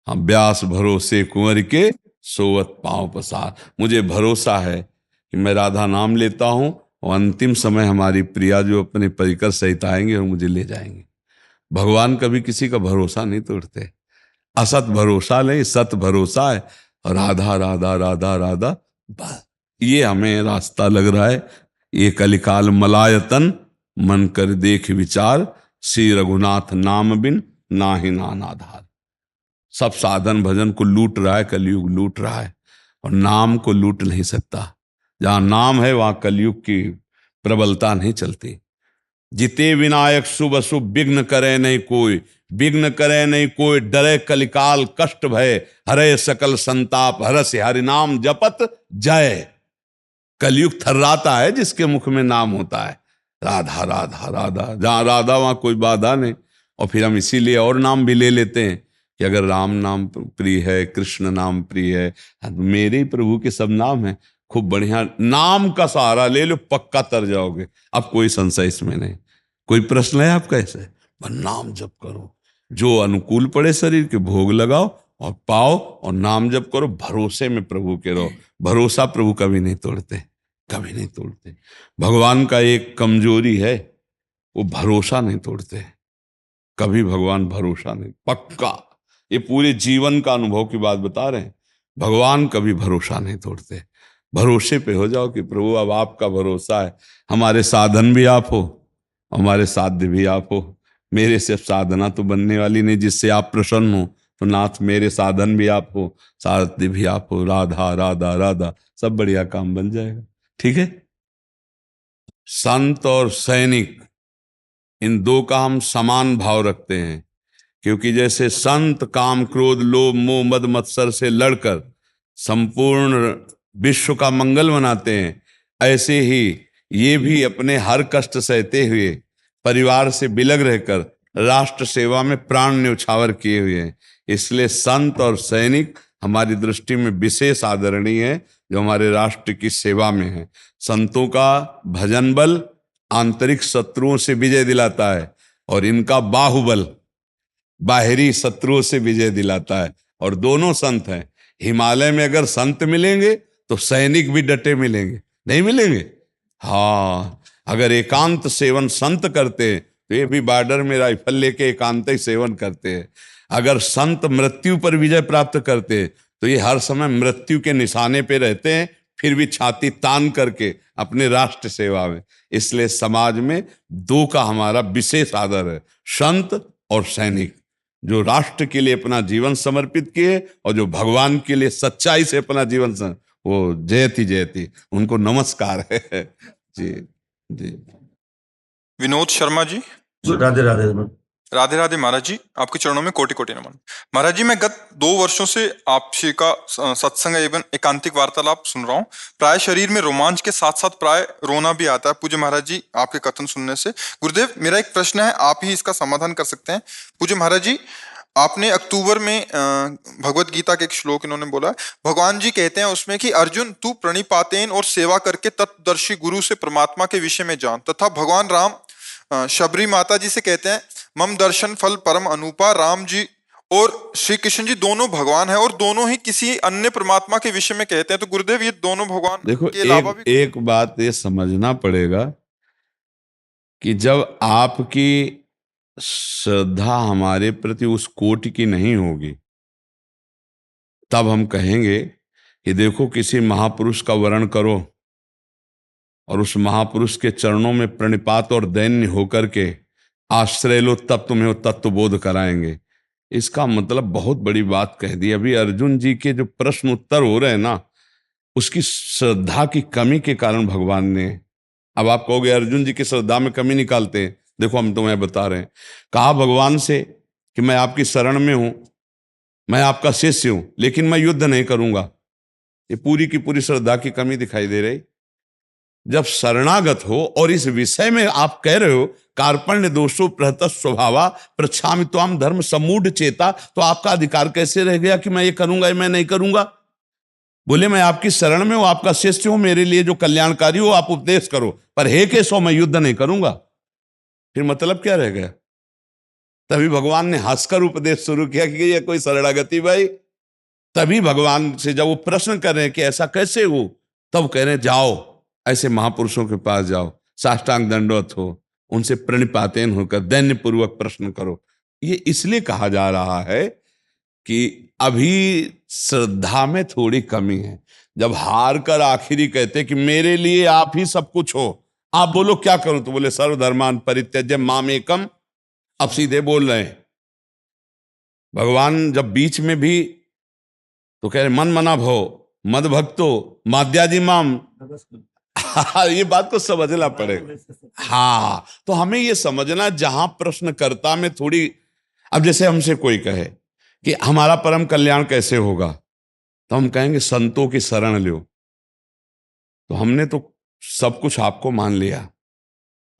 हाँ, व्यास भरोसे कुंवर के सोवत पांव पसार। मुझे भरोसा है कि मैं राधा नाम लेता हूं और अंतिम समय हमारी प्रिया जो अपने परिकर सहित आएंगे और मुझे ले जाएंगे। भगवान कभी किसी का भरोसा नहीं तोड़ते। असत भरोसा नहीं, सत भरोसा है। और राधा राधा राधा राधा, बस ये हमें रास्ता लग रहा है। ये कलिकाल मलायतन, मन कर देख विचार, श्री रघुनाथ नाम बिन नाहि नान आधार। सब साधन भजन को लूट रहा है, कलयुग लूट रहा है, और नाम को लूट नहीं सकता। जहां नाम है वहां कलयुग की प्रबलता नहीं चलती। जिते विनायक शुभ अशुभ, विघ्न करे नहीं कोई, विघ्न करे नहीं कोई, डरे कलिकाल कष्ट भय, हरे सकल संताप, हरस हरि नाम जपत जय। कलयुग थर्राता है जिसके मुख में नाम होता है, राधा राधा राधा। जहां राधा वहां कोई बाधा नहीं। और फिर हम इसीलिए और नाम भी ले लेते हैं कि अगर राम नाम प्रिय है, कृष्ण नाम प्रिय है, मेरे ही प्रभु के सब नाम है, खूब बढ़िया नाम का सहारा ले लो, पक्का तर जाओगे। अब कोई संशय इसमें नहीं। कोई प्रश्न है आपका? ऐसे बस नाम जप करो, जो अनुकूल पड़े शरीर के भोग लगाओ और पाओ, और नाम जप करो, भरोसे में प्रभु के रहो। भरोसा प्रभु कभी नहीं तोड़ते, कभी नहीं तोड़ते। भगवान का एक कमजोरी है, वो भरोसा नहीं तोड़ते कभी। भगवान भरोसा नहीं, पक्का। ये पूरे जीवन का अनुभव की बात बता रहे हैं। भगवान कभी भरोसा नहीं तोड़ते। भरोसे पे हो जाओ कि प्रभु अब आपका भरोसा है। हमारे साधन भी आप हो, हमारे साध्य भी आप हो। मेरे से साधना तो बनने वाली नहीं, जिससे आप प्रसन्न हो। तो नाथ मेरे साधन भी आप हो, साध्य भी आप हो। राधा राधा राधा, सब बढ़िया काम बन जाएगा। ठीक है। संत और सैनिक, इन दो का हम समान भाव रखते हैं, क्योंकि जैसे संत काम क्रोध लोभ मोह मद मत्सर से लड़कर संपूर्ण विश्व का मंगल बनाते हैं, ऐसे ही ये भी अपने हर कष्ट सहते हुए परिवार से बिलग रहकर राष्ट्र सेवा में प्राण न्यौछावर किए हुए हैं। इसलिए संत और सैनिक हमारी दृष्टि में विशेष आदरणीय है, जो हमारे राष्ट्र की सेवा में है। संतों का भजन बल आंतरिक शत्रुओं से विजय दिलाता है, और इनका बाहुबल बाहरी शत्रुओं से विजय दिलाता है। और दोनों संत हैं। हिमालय में अगर संत मिलेंगे तो सैनिक भी डटे मिलेंगे, नहीं मिलेंगे? हाँ, अगर एकांत सेवन संत करते हैं तो ये भी बॉर्डर में राइफल लेके एकांत ही सेवन करते हैं। अगर संत मृत्यु पर विजय प्राप्त करते हैं तो ये हर समय मृत्यु के निशाने पे रहते हैं, फिर भी छाती तान करके अपने राष्ट्र सेवा में। इसलिए समाज में दो का हमारा विशेष आदर है, संत और सैनिक, जो राष्ट्र के लिए अपना जीवन समर्पित किए और जो भगवान के लिए सच्चाई से अपना जीवन वो जयती जयती, उनको नमस्कार है। जी जी। विनोद शर्मा जी। राधे राधे। राधे राधे महाराज जी, आपके चरणों में कोटि कोटि नमन। महाराज जी, मैं गत 2 वर्षों से आपसे का सत्संग एवं एकांतिक वार्तालाप सुन रहा हूँ। प्राय शरीर में रोमांच के साथ साथ प्राय रोना भी आता है पूज्य महाराज जी आपके कथन सुनने से। गुरुदेव, मेरा एक प्रश्न है, आप ही इसका समाधान कर सकते हैं। पूज्य महाराज जी, आपने अक्टूबर में भगवत गीता के एक श्लोक इन्होंने बोला, भगवान जी कहते हैं उसमें कि अर्जुन तू प्रणिपातेन और सेवा करके तत्वदर्शी गुरु से परमात्मा के विषय में जान। तथा भगवान राम शबरी माता जी से कहते हैं मम दर्शन फल परम अनुपा। राम जी और श्री कृष्ण जी दोनों भगवान है और दोनों ही किसी अन्य परमात्मा के विषय में कहते हैं। तो गुरुदेव, ये दोनों भगवान देखो, के अलावा भी एक बात ये समझना पड़ेगा कि जब आपकी श्रद्धा हमारे प्रति उस कोटि की नहीं होगी, तब हम कहेंगे कि देखो किसी महापुरुष का वर्ण करो और उस महापुरुष के चरणों में प्रणिपात और दैन्य होकर के आश्रय लो, तब तुम्हें वो तत्वबोध कराएंगे। इसका मतलब बहुत बड़ी बात कह दी। अभी अर्जुन जी के जो प्रश्न उत्तर हो रहे हैं ना, उसकी श्रद्धा की कमी के कारण भगवान ने, अब आप कहोगे अर्जुन जी की श्रद्धा में कमी निकालते हैं, देखो हम तुम्हें बता रहे हैं। कहा भगवान से कि मैं आपकी शरण में हूं, मैं आपका शिष्य हूं, लेकिन मैं युद्ध नहीं करूंगा। ये पूरी की पूरी श्रद्धा की कमी दिखाई दे रही। जब शरणागत हो और इस विषय में आप कह रहे हो कार्पण्य दोषो प्रहत स्वभावा प्रच्छामि त्वाम धर्म सम्मूढ़ चेता, तो आपका अधिकार कैसे रह गया कि मैं ये करूंगा, मैं नहीं करूंगा? बोले मैं आपकी शरण में हूं, आपका शिष्य हूं, मेरे लिए जो कल्याणकारी हो आप उपदेश करो, पर हे केशव मैं युद्ध नहीं करूंगा। फिर मतलब क्या रह गया? तभी भगवान ने हंसकर उपदेश शुरू किया कि ये कोई शरणागति भाई। तभी भगवान से जब वो प्रश्न कर रहे हैं कि ऐसा कैसे हो, तब कह रहे हैं जाओ ऐसे महापुरुषों के पास जाओ, साष्टांग दंडवत हो, उनसे प्रणिपातेन होकर दैन्य पूर्वक प्रश्न करो। ये इसलिए कहा जा रहा है कि अभी श्रद्धा में थोड़ी कमी है। जब हार कर आखिरी कहते कि मेरे लिए आप ही सब कुछ हो, आप बोलो क्या करूं, तो बोले सर्वधर्मान परित्यज्य मामेकम। अब सीधे बोल रहे हैं। भगवान जब बीच में भी तो कह रहे मन मना भो मद भक्तो माद्याजी माम। ये बात को समझना पड़ेगा। हाँ, तो हमें ये समझना, जहां प्रश्नकर्ता में थोड़ी, अब जैसे हमसे कोई कहे कि हमारा परम कल्याण कैसे होगा, तो हम कहेंगे संतों की शरण लो। तो हमने तो सब कुछ आपको मान लिया,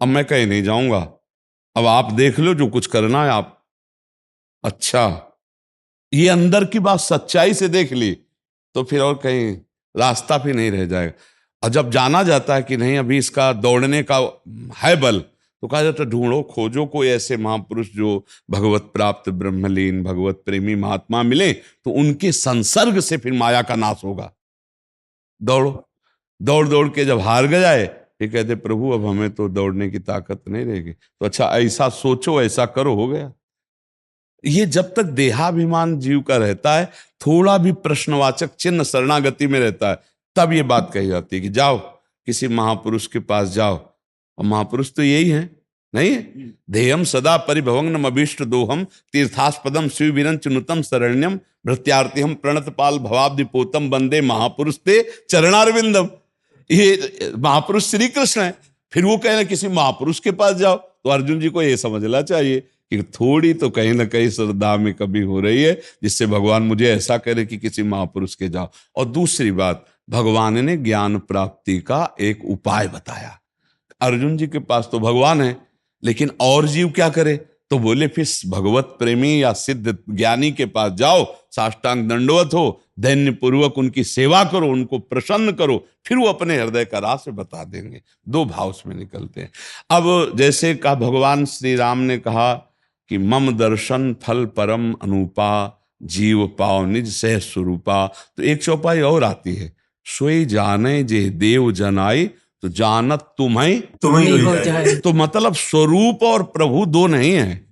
अब मैं कहीं नहीं जाऊंगा, अब आप देख लो जो कुछ करना है आप। अच्छा, ये अंदर की बात सच्चाई से देख ली तो फिर और कहीं रास्ता भी नहीं रह जाएगा। और जब जाना जाता है कि नहीं अभी इसका दौड़ने का है बल, तो कहा जाता है ढूंढो खोजो कोई ऐसे महापुरुष जो भगवत प्राप्त ब्रह्मलीन भगवत प्रेमी महात्मा मिले, तो उनके संसर्ग से फिर माया का नाश होगा। दौड़ो, दौड़ दौड़ के जब हार गए फिर कहते प्रभु अब हमें तो दौड़ने की ताकत नहीं रहेगी। तो अच्छा ऐसा सोचो, ऐसा करो, हो गया। ये जब तक देहाभिमान जीव का रहता है, थोड़ा भी प्रश्नवाचक चिन्ह शरणागति में रहता है, तब ये बात कही जाती है कि जाओ किसी महापुरुष के पास जाओ। और महापुरुष तो यही है, नहीं है? ध्येयम सदा परिभवग्नम अभीष्ट दोहम तीर्थास्पदम शिव विरंच नुतम शरण्यम भृत्यार्तिहम प्रणतपाल भवाब्दिपोतम वंदे महापुरुष ते चरणारविंदम। ये महापुरुष श्री कृष्ण है। फिर वो कह रहे किसी महापुरुष के पास जाओ, तो अर्जुन जी को ये समझना चाहिए कि थोड़ी तो कहीं ना कहीं श्रद्धा में कभी हो रही है, जिससे भगवान मुझे ऐसा करे कि किसी महापुरुष के जाओ। और दूसरी बात, भगवान ने ज्ञान प्राप्ति का एक उपाय बताया। अर्जुन जी के पास तो भगवान है, लेकिन और जीव क्या करे? तो बोले फिर भगवत प्रेमी या सिद्ध ज्ञानी के पास जाओ, साष्टांग दंडवत हो, दैन्य पूर्वक उनकी सेवा करो, उनको प्रसन्न करो, फिर वो अपने हृदय का राज बता देंगे। दो भाव उसमें निकलते हैं। अब जैसे कहा भगवान श्री राम ने कहा कि मम दर्शन फल परम अनुपा जीव पाव निज सह स्वरूपा, तो एक चौपाई और आती है, सोई जाने जे देव जनाई तो जानत तुम्हें हो जाए। तो मतलब स्वरूप और प्रभु दो नहीं है।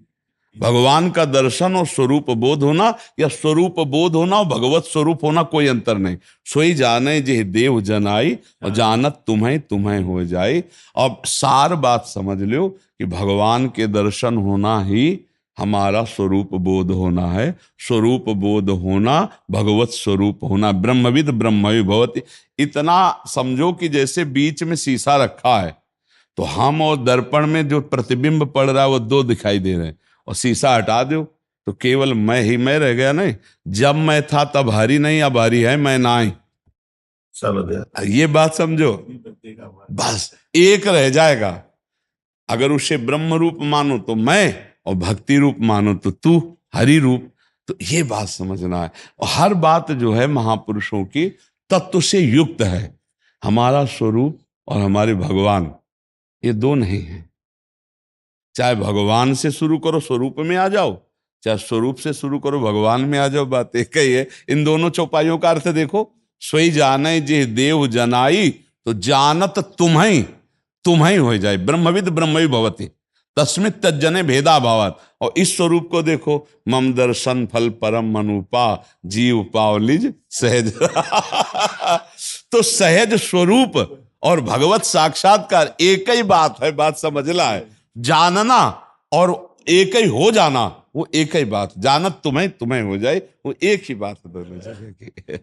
भगवान का दर्शन और स्वरूप बोध होना, या स्वरूप बोध होना और भगवत स्वरूप होना कोई अंतर नहीं। सोई जाने जे देव जनाई और जानत तुम्हें हो जाए। अब सार बात समझ लो कि भगवान के दर्शन होना ही हमारा स्वरूप बोध होना है। स्वरूप बोध होना भगवत स्वरूप होना, ब्रह्मविद ब्रह्मवि भवति। इतना समझो कि जैसे बीच में शीशा रखा है, तो हम और दर्पण में जो प्रतिबिंब पड़ रहा है वो दो दिखाई दे रहे हैं, और शीशा हटा दो तो केवल मैं ही मैं रह गया। नहीं, जब मैं था तब हरि नहीं, अब हरि है मैं नाई। ये बात समझो, बस एक रह जाएगा। अगर उसे ब्रह्म रूप मानो तो मैं, और भक्ति रूप मानो तो तू, हरि रूप। तो ये बात समझना है। और हर बात जो है महापुरुषों की तत्व से युक्त है। हमारा स्वरूप और हमारे भगवान ये दो नहीं है। चाहे भगवान से शुरू करो स्वरूप में आ जाओ, चाहे स्वरूप से शुरू करो भगवान में आ जाओ, बात एक ही है। इन दोनों चौपाइयों का अर्थ देखो, सोई जाने जे देव जनाई तो जानत तुम्हें हो जाए, ब्रह्मविद ब्रह्मवि भवति तस्मित तज्जने भेदा भावत। और इस स्वरूप को देखो, मम दर्शन फल परम अनुपा जीव पावलिज सहज। तो सहज स्वरूप और भगवत साक्षात्कार एक ही बात है, बात समझना है। जानना और एक ही हो जाना वो एक ही बात, जानत तुम्हें हो जाए वो एक ही बात है दोनों जगह की।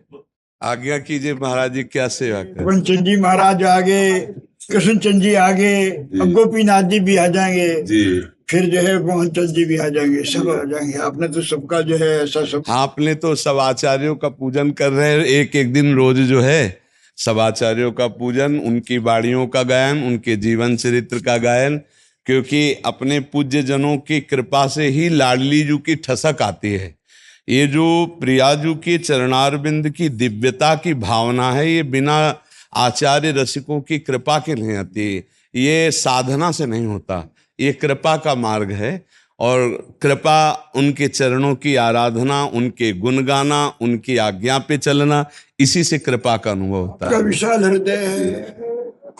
आज्ञा कीजिए महाराज जी, क्या सेवा करें? पंचन जी महाराज आगे, कृष्णचंद जी आगे, अब गोपीनाथ जी भी आ जाएंगे जी, फिर जो है मोहनचंद जी भी आ जाएंगे, सब आ जाएंगे। आपने तो सबका जो है ऐसा सब, आपने तो सब आचार्यों का पूजन कर रहे हैं। एक एक दिन रोज जो है सब आचार्यों का पूजन, उनकी वाणियों का गायन, उनके जीवन चरित्र का गायन, क्योंकि अपने पूज्य जनों की कृपा से ही लाडली जू की ठसक आती है। ये जो प्रियाजू के चरणारविंद की दिव्यता की भावना है, ये बिना आचार्य रसिकों की कृपा के नहीं आती। ये साधना से नहीं होता, ये कृपा का मार्ग है। और कृपा उनके चरणों की आराधना, उनके गुण गाना, उनकी आज्ञा पे चलना, इसी से कृपा का अनुभव होता आपका है। विशाल हृदय है,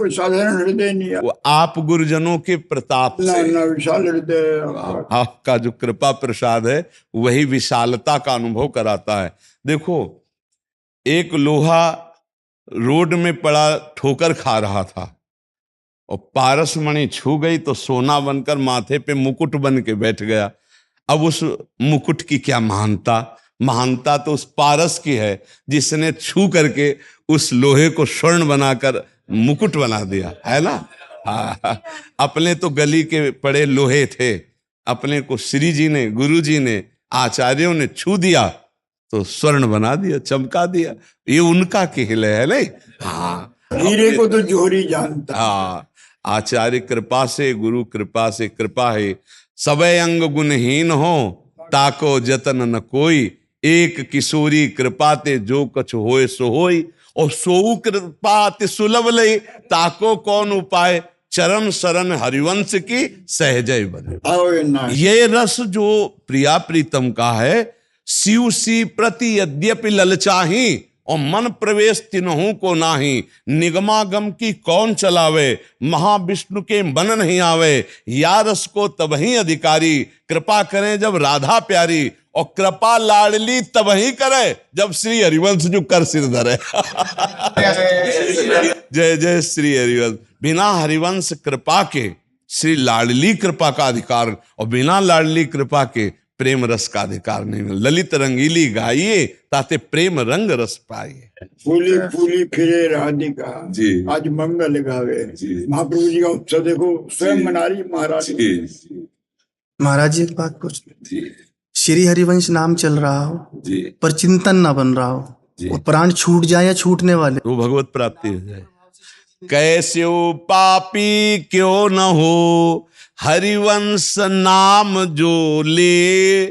कोई साधारण हृदय नहीं है। वो आप गुरुजनों के प्रताप ना से, ना विशाल हृदय। आपका जो कृपा प्रसाद है वही विशालता का अनुभव कराता है। देखो, एक लोहा रोड में पड़ा ठोकर खा रहा था और पारस मणि छू गई तो सोना बनकर माथे पे मुकुट बन के बैठ गया। अब उस मुकुट की क्या महानता, महानता तो उस पारस की है जिसने छू करके उस लोहे को स्वर्ण बनाकर मुकुट बना दिया, है ना। हाँ, अपने तो गली के पड़े लोहे थे, अपने को श्री जी ने, गुरु जी ने, आचार्यों ने छू दिया तो स्वर्ण बना दिया, चमका दिया। ये उनका खेल है नहीं। हाँ, हीरे को तो जोहरी जानता। हाँ, आचार्य कृपा से, गुरु कृपा से कृपा है। सबे अंग गुणहीन हो ताको जतन न कोई, एक किशोरी कृपाते जो कछ होए सो होई, और सोऊ कृपाते सुलभ लई ताको कौन उपाय, चरण शरण हरिवंश की सहजय बने। आओ ना। ये रस जो प्रिया प्रीतम का है, शिव सी प्रति यद्यपि ललचाही और मन प्रवेश तिन्हू को नाही, निगमागम की कौन चलावे, महाविष्णु के मन नहीं आवे, या रस को तबही अधिकारी, कृपा करें जब राधा प्यारी, और कृपा लाडली तबही करे जब श्री हरिवंश जो कर सिर धरे। जय जय श्री हरिवंश। बिना हरिवंश कृपा के श्री लाडली कृपा का अधिकार, और बिना लाडली कृपा के प्रेम रस का अधिकार नहीं मिल। ललित रंगीली गाइए ताते प्रेम रंग रस पाइए। फूली फूली फिरे राधिका जी। आज मंगल गावे। जी। महाप्रभु जी का उत्सव देखो, स्वयं मना रही महाराज। महाराज जी एक बात पूछ, श्री हरिवंश नाम चल रहा हो जी पर चिंतन ना बन रहा हो, और प्राण छूट जाए या छूटने वाले, तो भगवत प्राप्ति हो जाए। कैसे ओ पापी क्यों न हो, हरिवंश नाम जो ले,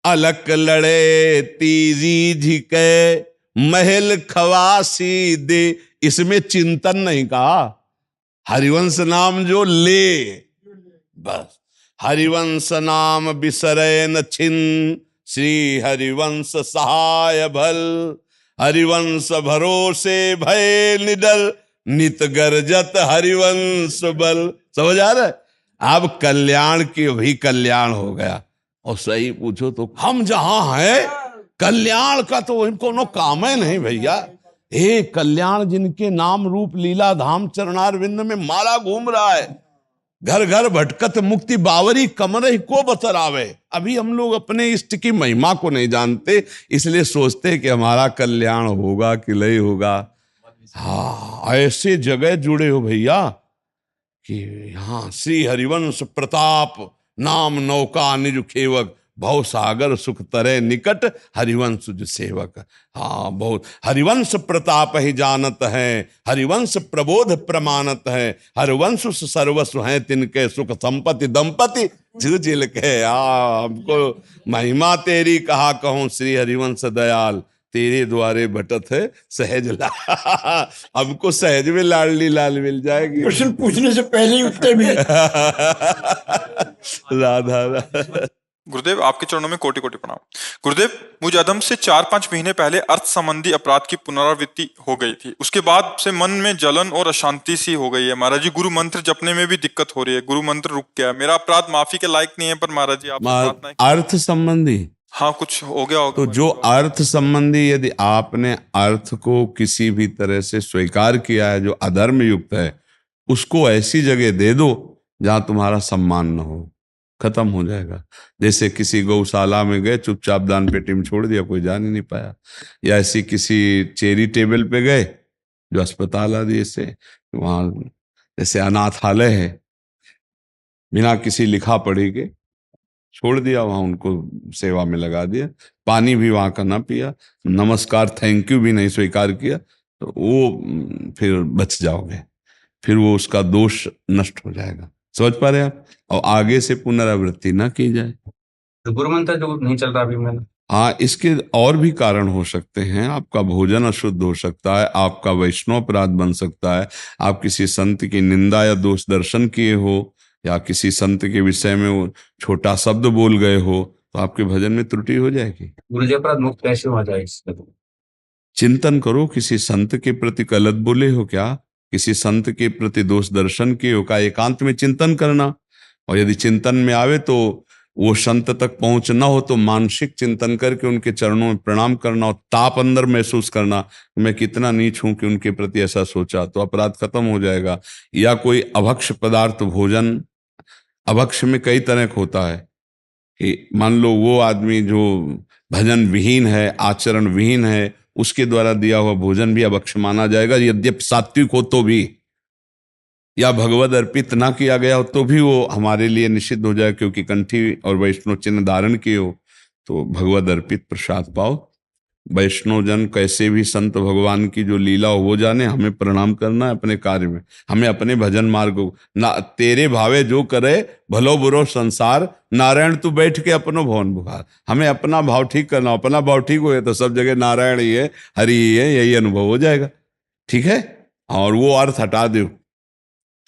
अलक लड़े तीरी झिके, महल खवासी दे। इसमें चिंतन नहीं कहा, हरिवंश नाम जो ले, बस। हरिवंश नाम बिसरे न छिन, श्री हरिवंश सहाय भल, हरिवंश भरोसे भय निडर, नित गरजत हरिवंश बल। समझ आ रहा है? अब कल्याण की भी कल्याण हो गया। और सही पूछो तो हम जहां हैं, कल्याण का तो इनको नो काम है नहीं भैया। हे कल्याण जिनके नाम रूप लीला धाम चरणारविंद में माला घूम रहा है, घर घर भटकत मुक्ति बावरी कमर को बतरावे। अभी हम लोग अपने इष्ट की महिमा को नहीं जानते, इसलिए सोचते कि हमारा कल्याण होगा कि नहीं होगा। हाँ, ऐसे जगह जुड़े हो भैया कि यहाँ श्री हरिवंश प्रताप नाम नौका निज खेवक, भव सागर सुख तरह निकट हरिवंश जो सेवक। हाँ, बहुत हरिवंश प्रताप ही जानत है, हरिवंश प्रबोध प्रमाणत है, हरिवंश सर्वस्व है तिनके सुख संपत्ति दंपति झिल के। हमको महिमा तेरी कहा कहूँ श्री हरिवंश दयाल, तेरे द्वारे भटत है सहज लाल। हमको सहज में लाडली लाल मिल जाएगी। प्रश्न पूछने से पहले ही उत्तर मिल। राधा राधा। गुरुदेव आपके चरणों में कोटि कोटि प्रणाम। गुरुदेव, मुझ अधम से 4-5 महीने पहले अर्थ संबंधी अपराध की पुनरावृत्ति हो गई थी। उसके बाद से मन में जलन और अशांति सी हो गई है महाराज जी। गुरु मंत्र जपने में भी दिक्कत हो रही है, गुरु मंत्र रुक गया। मेरा अपराध माफी के लायक नहीं है, पर महाराज जी आप प्रार्थना। अर्थ संबंधी हाँ, कुछ हो गया होगा। तो जो अर्थ संबंधी, यदि आपने अर्थ को किसी भी तरह से स्वीकार किया है जो अधर्म युक्त है, उसको ऐसी जगह दे दो जहां तुम्हारा सम्मान न हो, खत्म हो जाएगा। जैसे किसी गौशाला में गए, चुपचाप दान पेटी में छोड़ दिया, कोई जान ही नहीं पाया। या ऐसी किसी चैरिटेबल पे गए जो अस्पताल आदि से, वहां जैसे अनाथालय है, बिना किसी लिखा पढ़ी के छोड़ दिया, वहां उनको सेवा में लगा दिया। पानी भी वहां का ना पिया, नमस्कार थैंक यू भी नहीं स्वीकार किया, तो वो फिर बच जाओगे, फिर वो उसका दोष नष्ट हो जाएगा। समझ पा रहे आप? और आगे से पुनरावृत्ति ना की जाए। तो गुरु मंत्र जो नहीं चल रहा अभी मैंने। हाँ, इसके और भी कारण हो सकते हैं। आपका भोजन अशुद्ध हो सकता है, आपका वैष्णव अपराध बन सकता है, आप किसी संत की निंदा या दोष दर्शन किए हो, या किसी संत के विषय में वो छोटा शब्द बोल गए हो, तो आपके भजन में त्रुटि हो जाएगी। गुरु जी अपराध मुक्त कैसे हो जाए? चिंतन करो, किसी संत के प्रति गलत बोले हो क्या? किसी संत के प्रति दोष दर्शन किए का एकांत में चिंतन करना, और यदि चिंतन में आवे तो वो संत तक पहुंच ना हो तो मानसिक चिंतन करके उनके चरणों में प्रणाम करना और ताप अंदर महसूस करना, मैं कितना नीच हूं कि उनके प्रति ऐसा सोचा, तो अपराध खत्म हो जाएगा। या कोई अभक्ष पदार्थ भोजन, अभक्ष में कई तरह का होता है कि मान लो वो आदमी जो भजन विहीन है, आचरण विहीन है, उसके द्वारा दिया हुआ भोजन भी अभक्ष माना जाएगा, यद्यपि सात्विक हो तो भी, या भगवद अर्पित ना किया गया हो तो भी वो हमारे लिए निषिद्ध हो जाए, क्योंकि कंठी और वैष्णव चिन्ह धारण किए हो तो भगवद अर्पित प्रसाद पाओ। वैष्णव जन कैसे भी संत भगवान की जो लीला हो वो जाने, हमें प्रणाम करना है अपने कार्य में, हमें अपने भजन मार्ग को ना, तेरे भावे जो करे भलो बुरो संसार, नारायण तू बैठ के अपनो भवन बुखार। हमें अपना भाव ठीक करना, अपना भाव ठीक हो तो सब जगह नारायण ही है, हरि ही है, यही अनुभव हो जाएगा। ठीक है, और वो अर्थ हटा दो,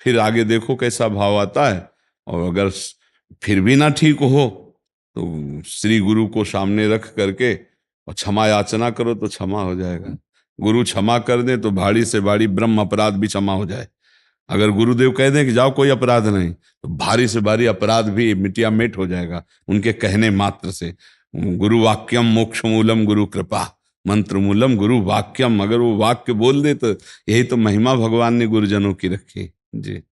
फिर आगे देखो कैसा भाव आता है। और अगर फिर भी ना ठीक हो तो श्री गुरु को सामने रख करके और क्षमा याचना करो तो क्षमा हो जाएगा। गुरु क्षमा कर दे तो भारी से भारी ब्रह्म अपराध भी क्षमा हो जाए। अगर गुरुदेव कह दें कि जाओ कोई अपराध नहीं, तो भारी से भारी अपराध भी मिटिया मिट हो जाएगा उनके कहने मात्र से। गुरु वाक्यम मोक्ष मूलम गुरु कृपा, मंत्र मूलम गुरु वाक्यम। अगर वो वाक्य बोल दे तो यही तो महिमा भगवान ने गुरुजनों की रखी जी।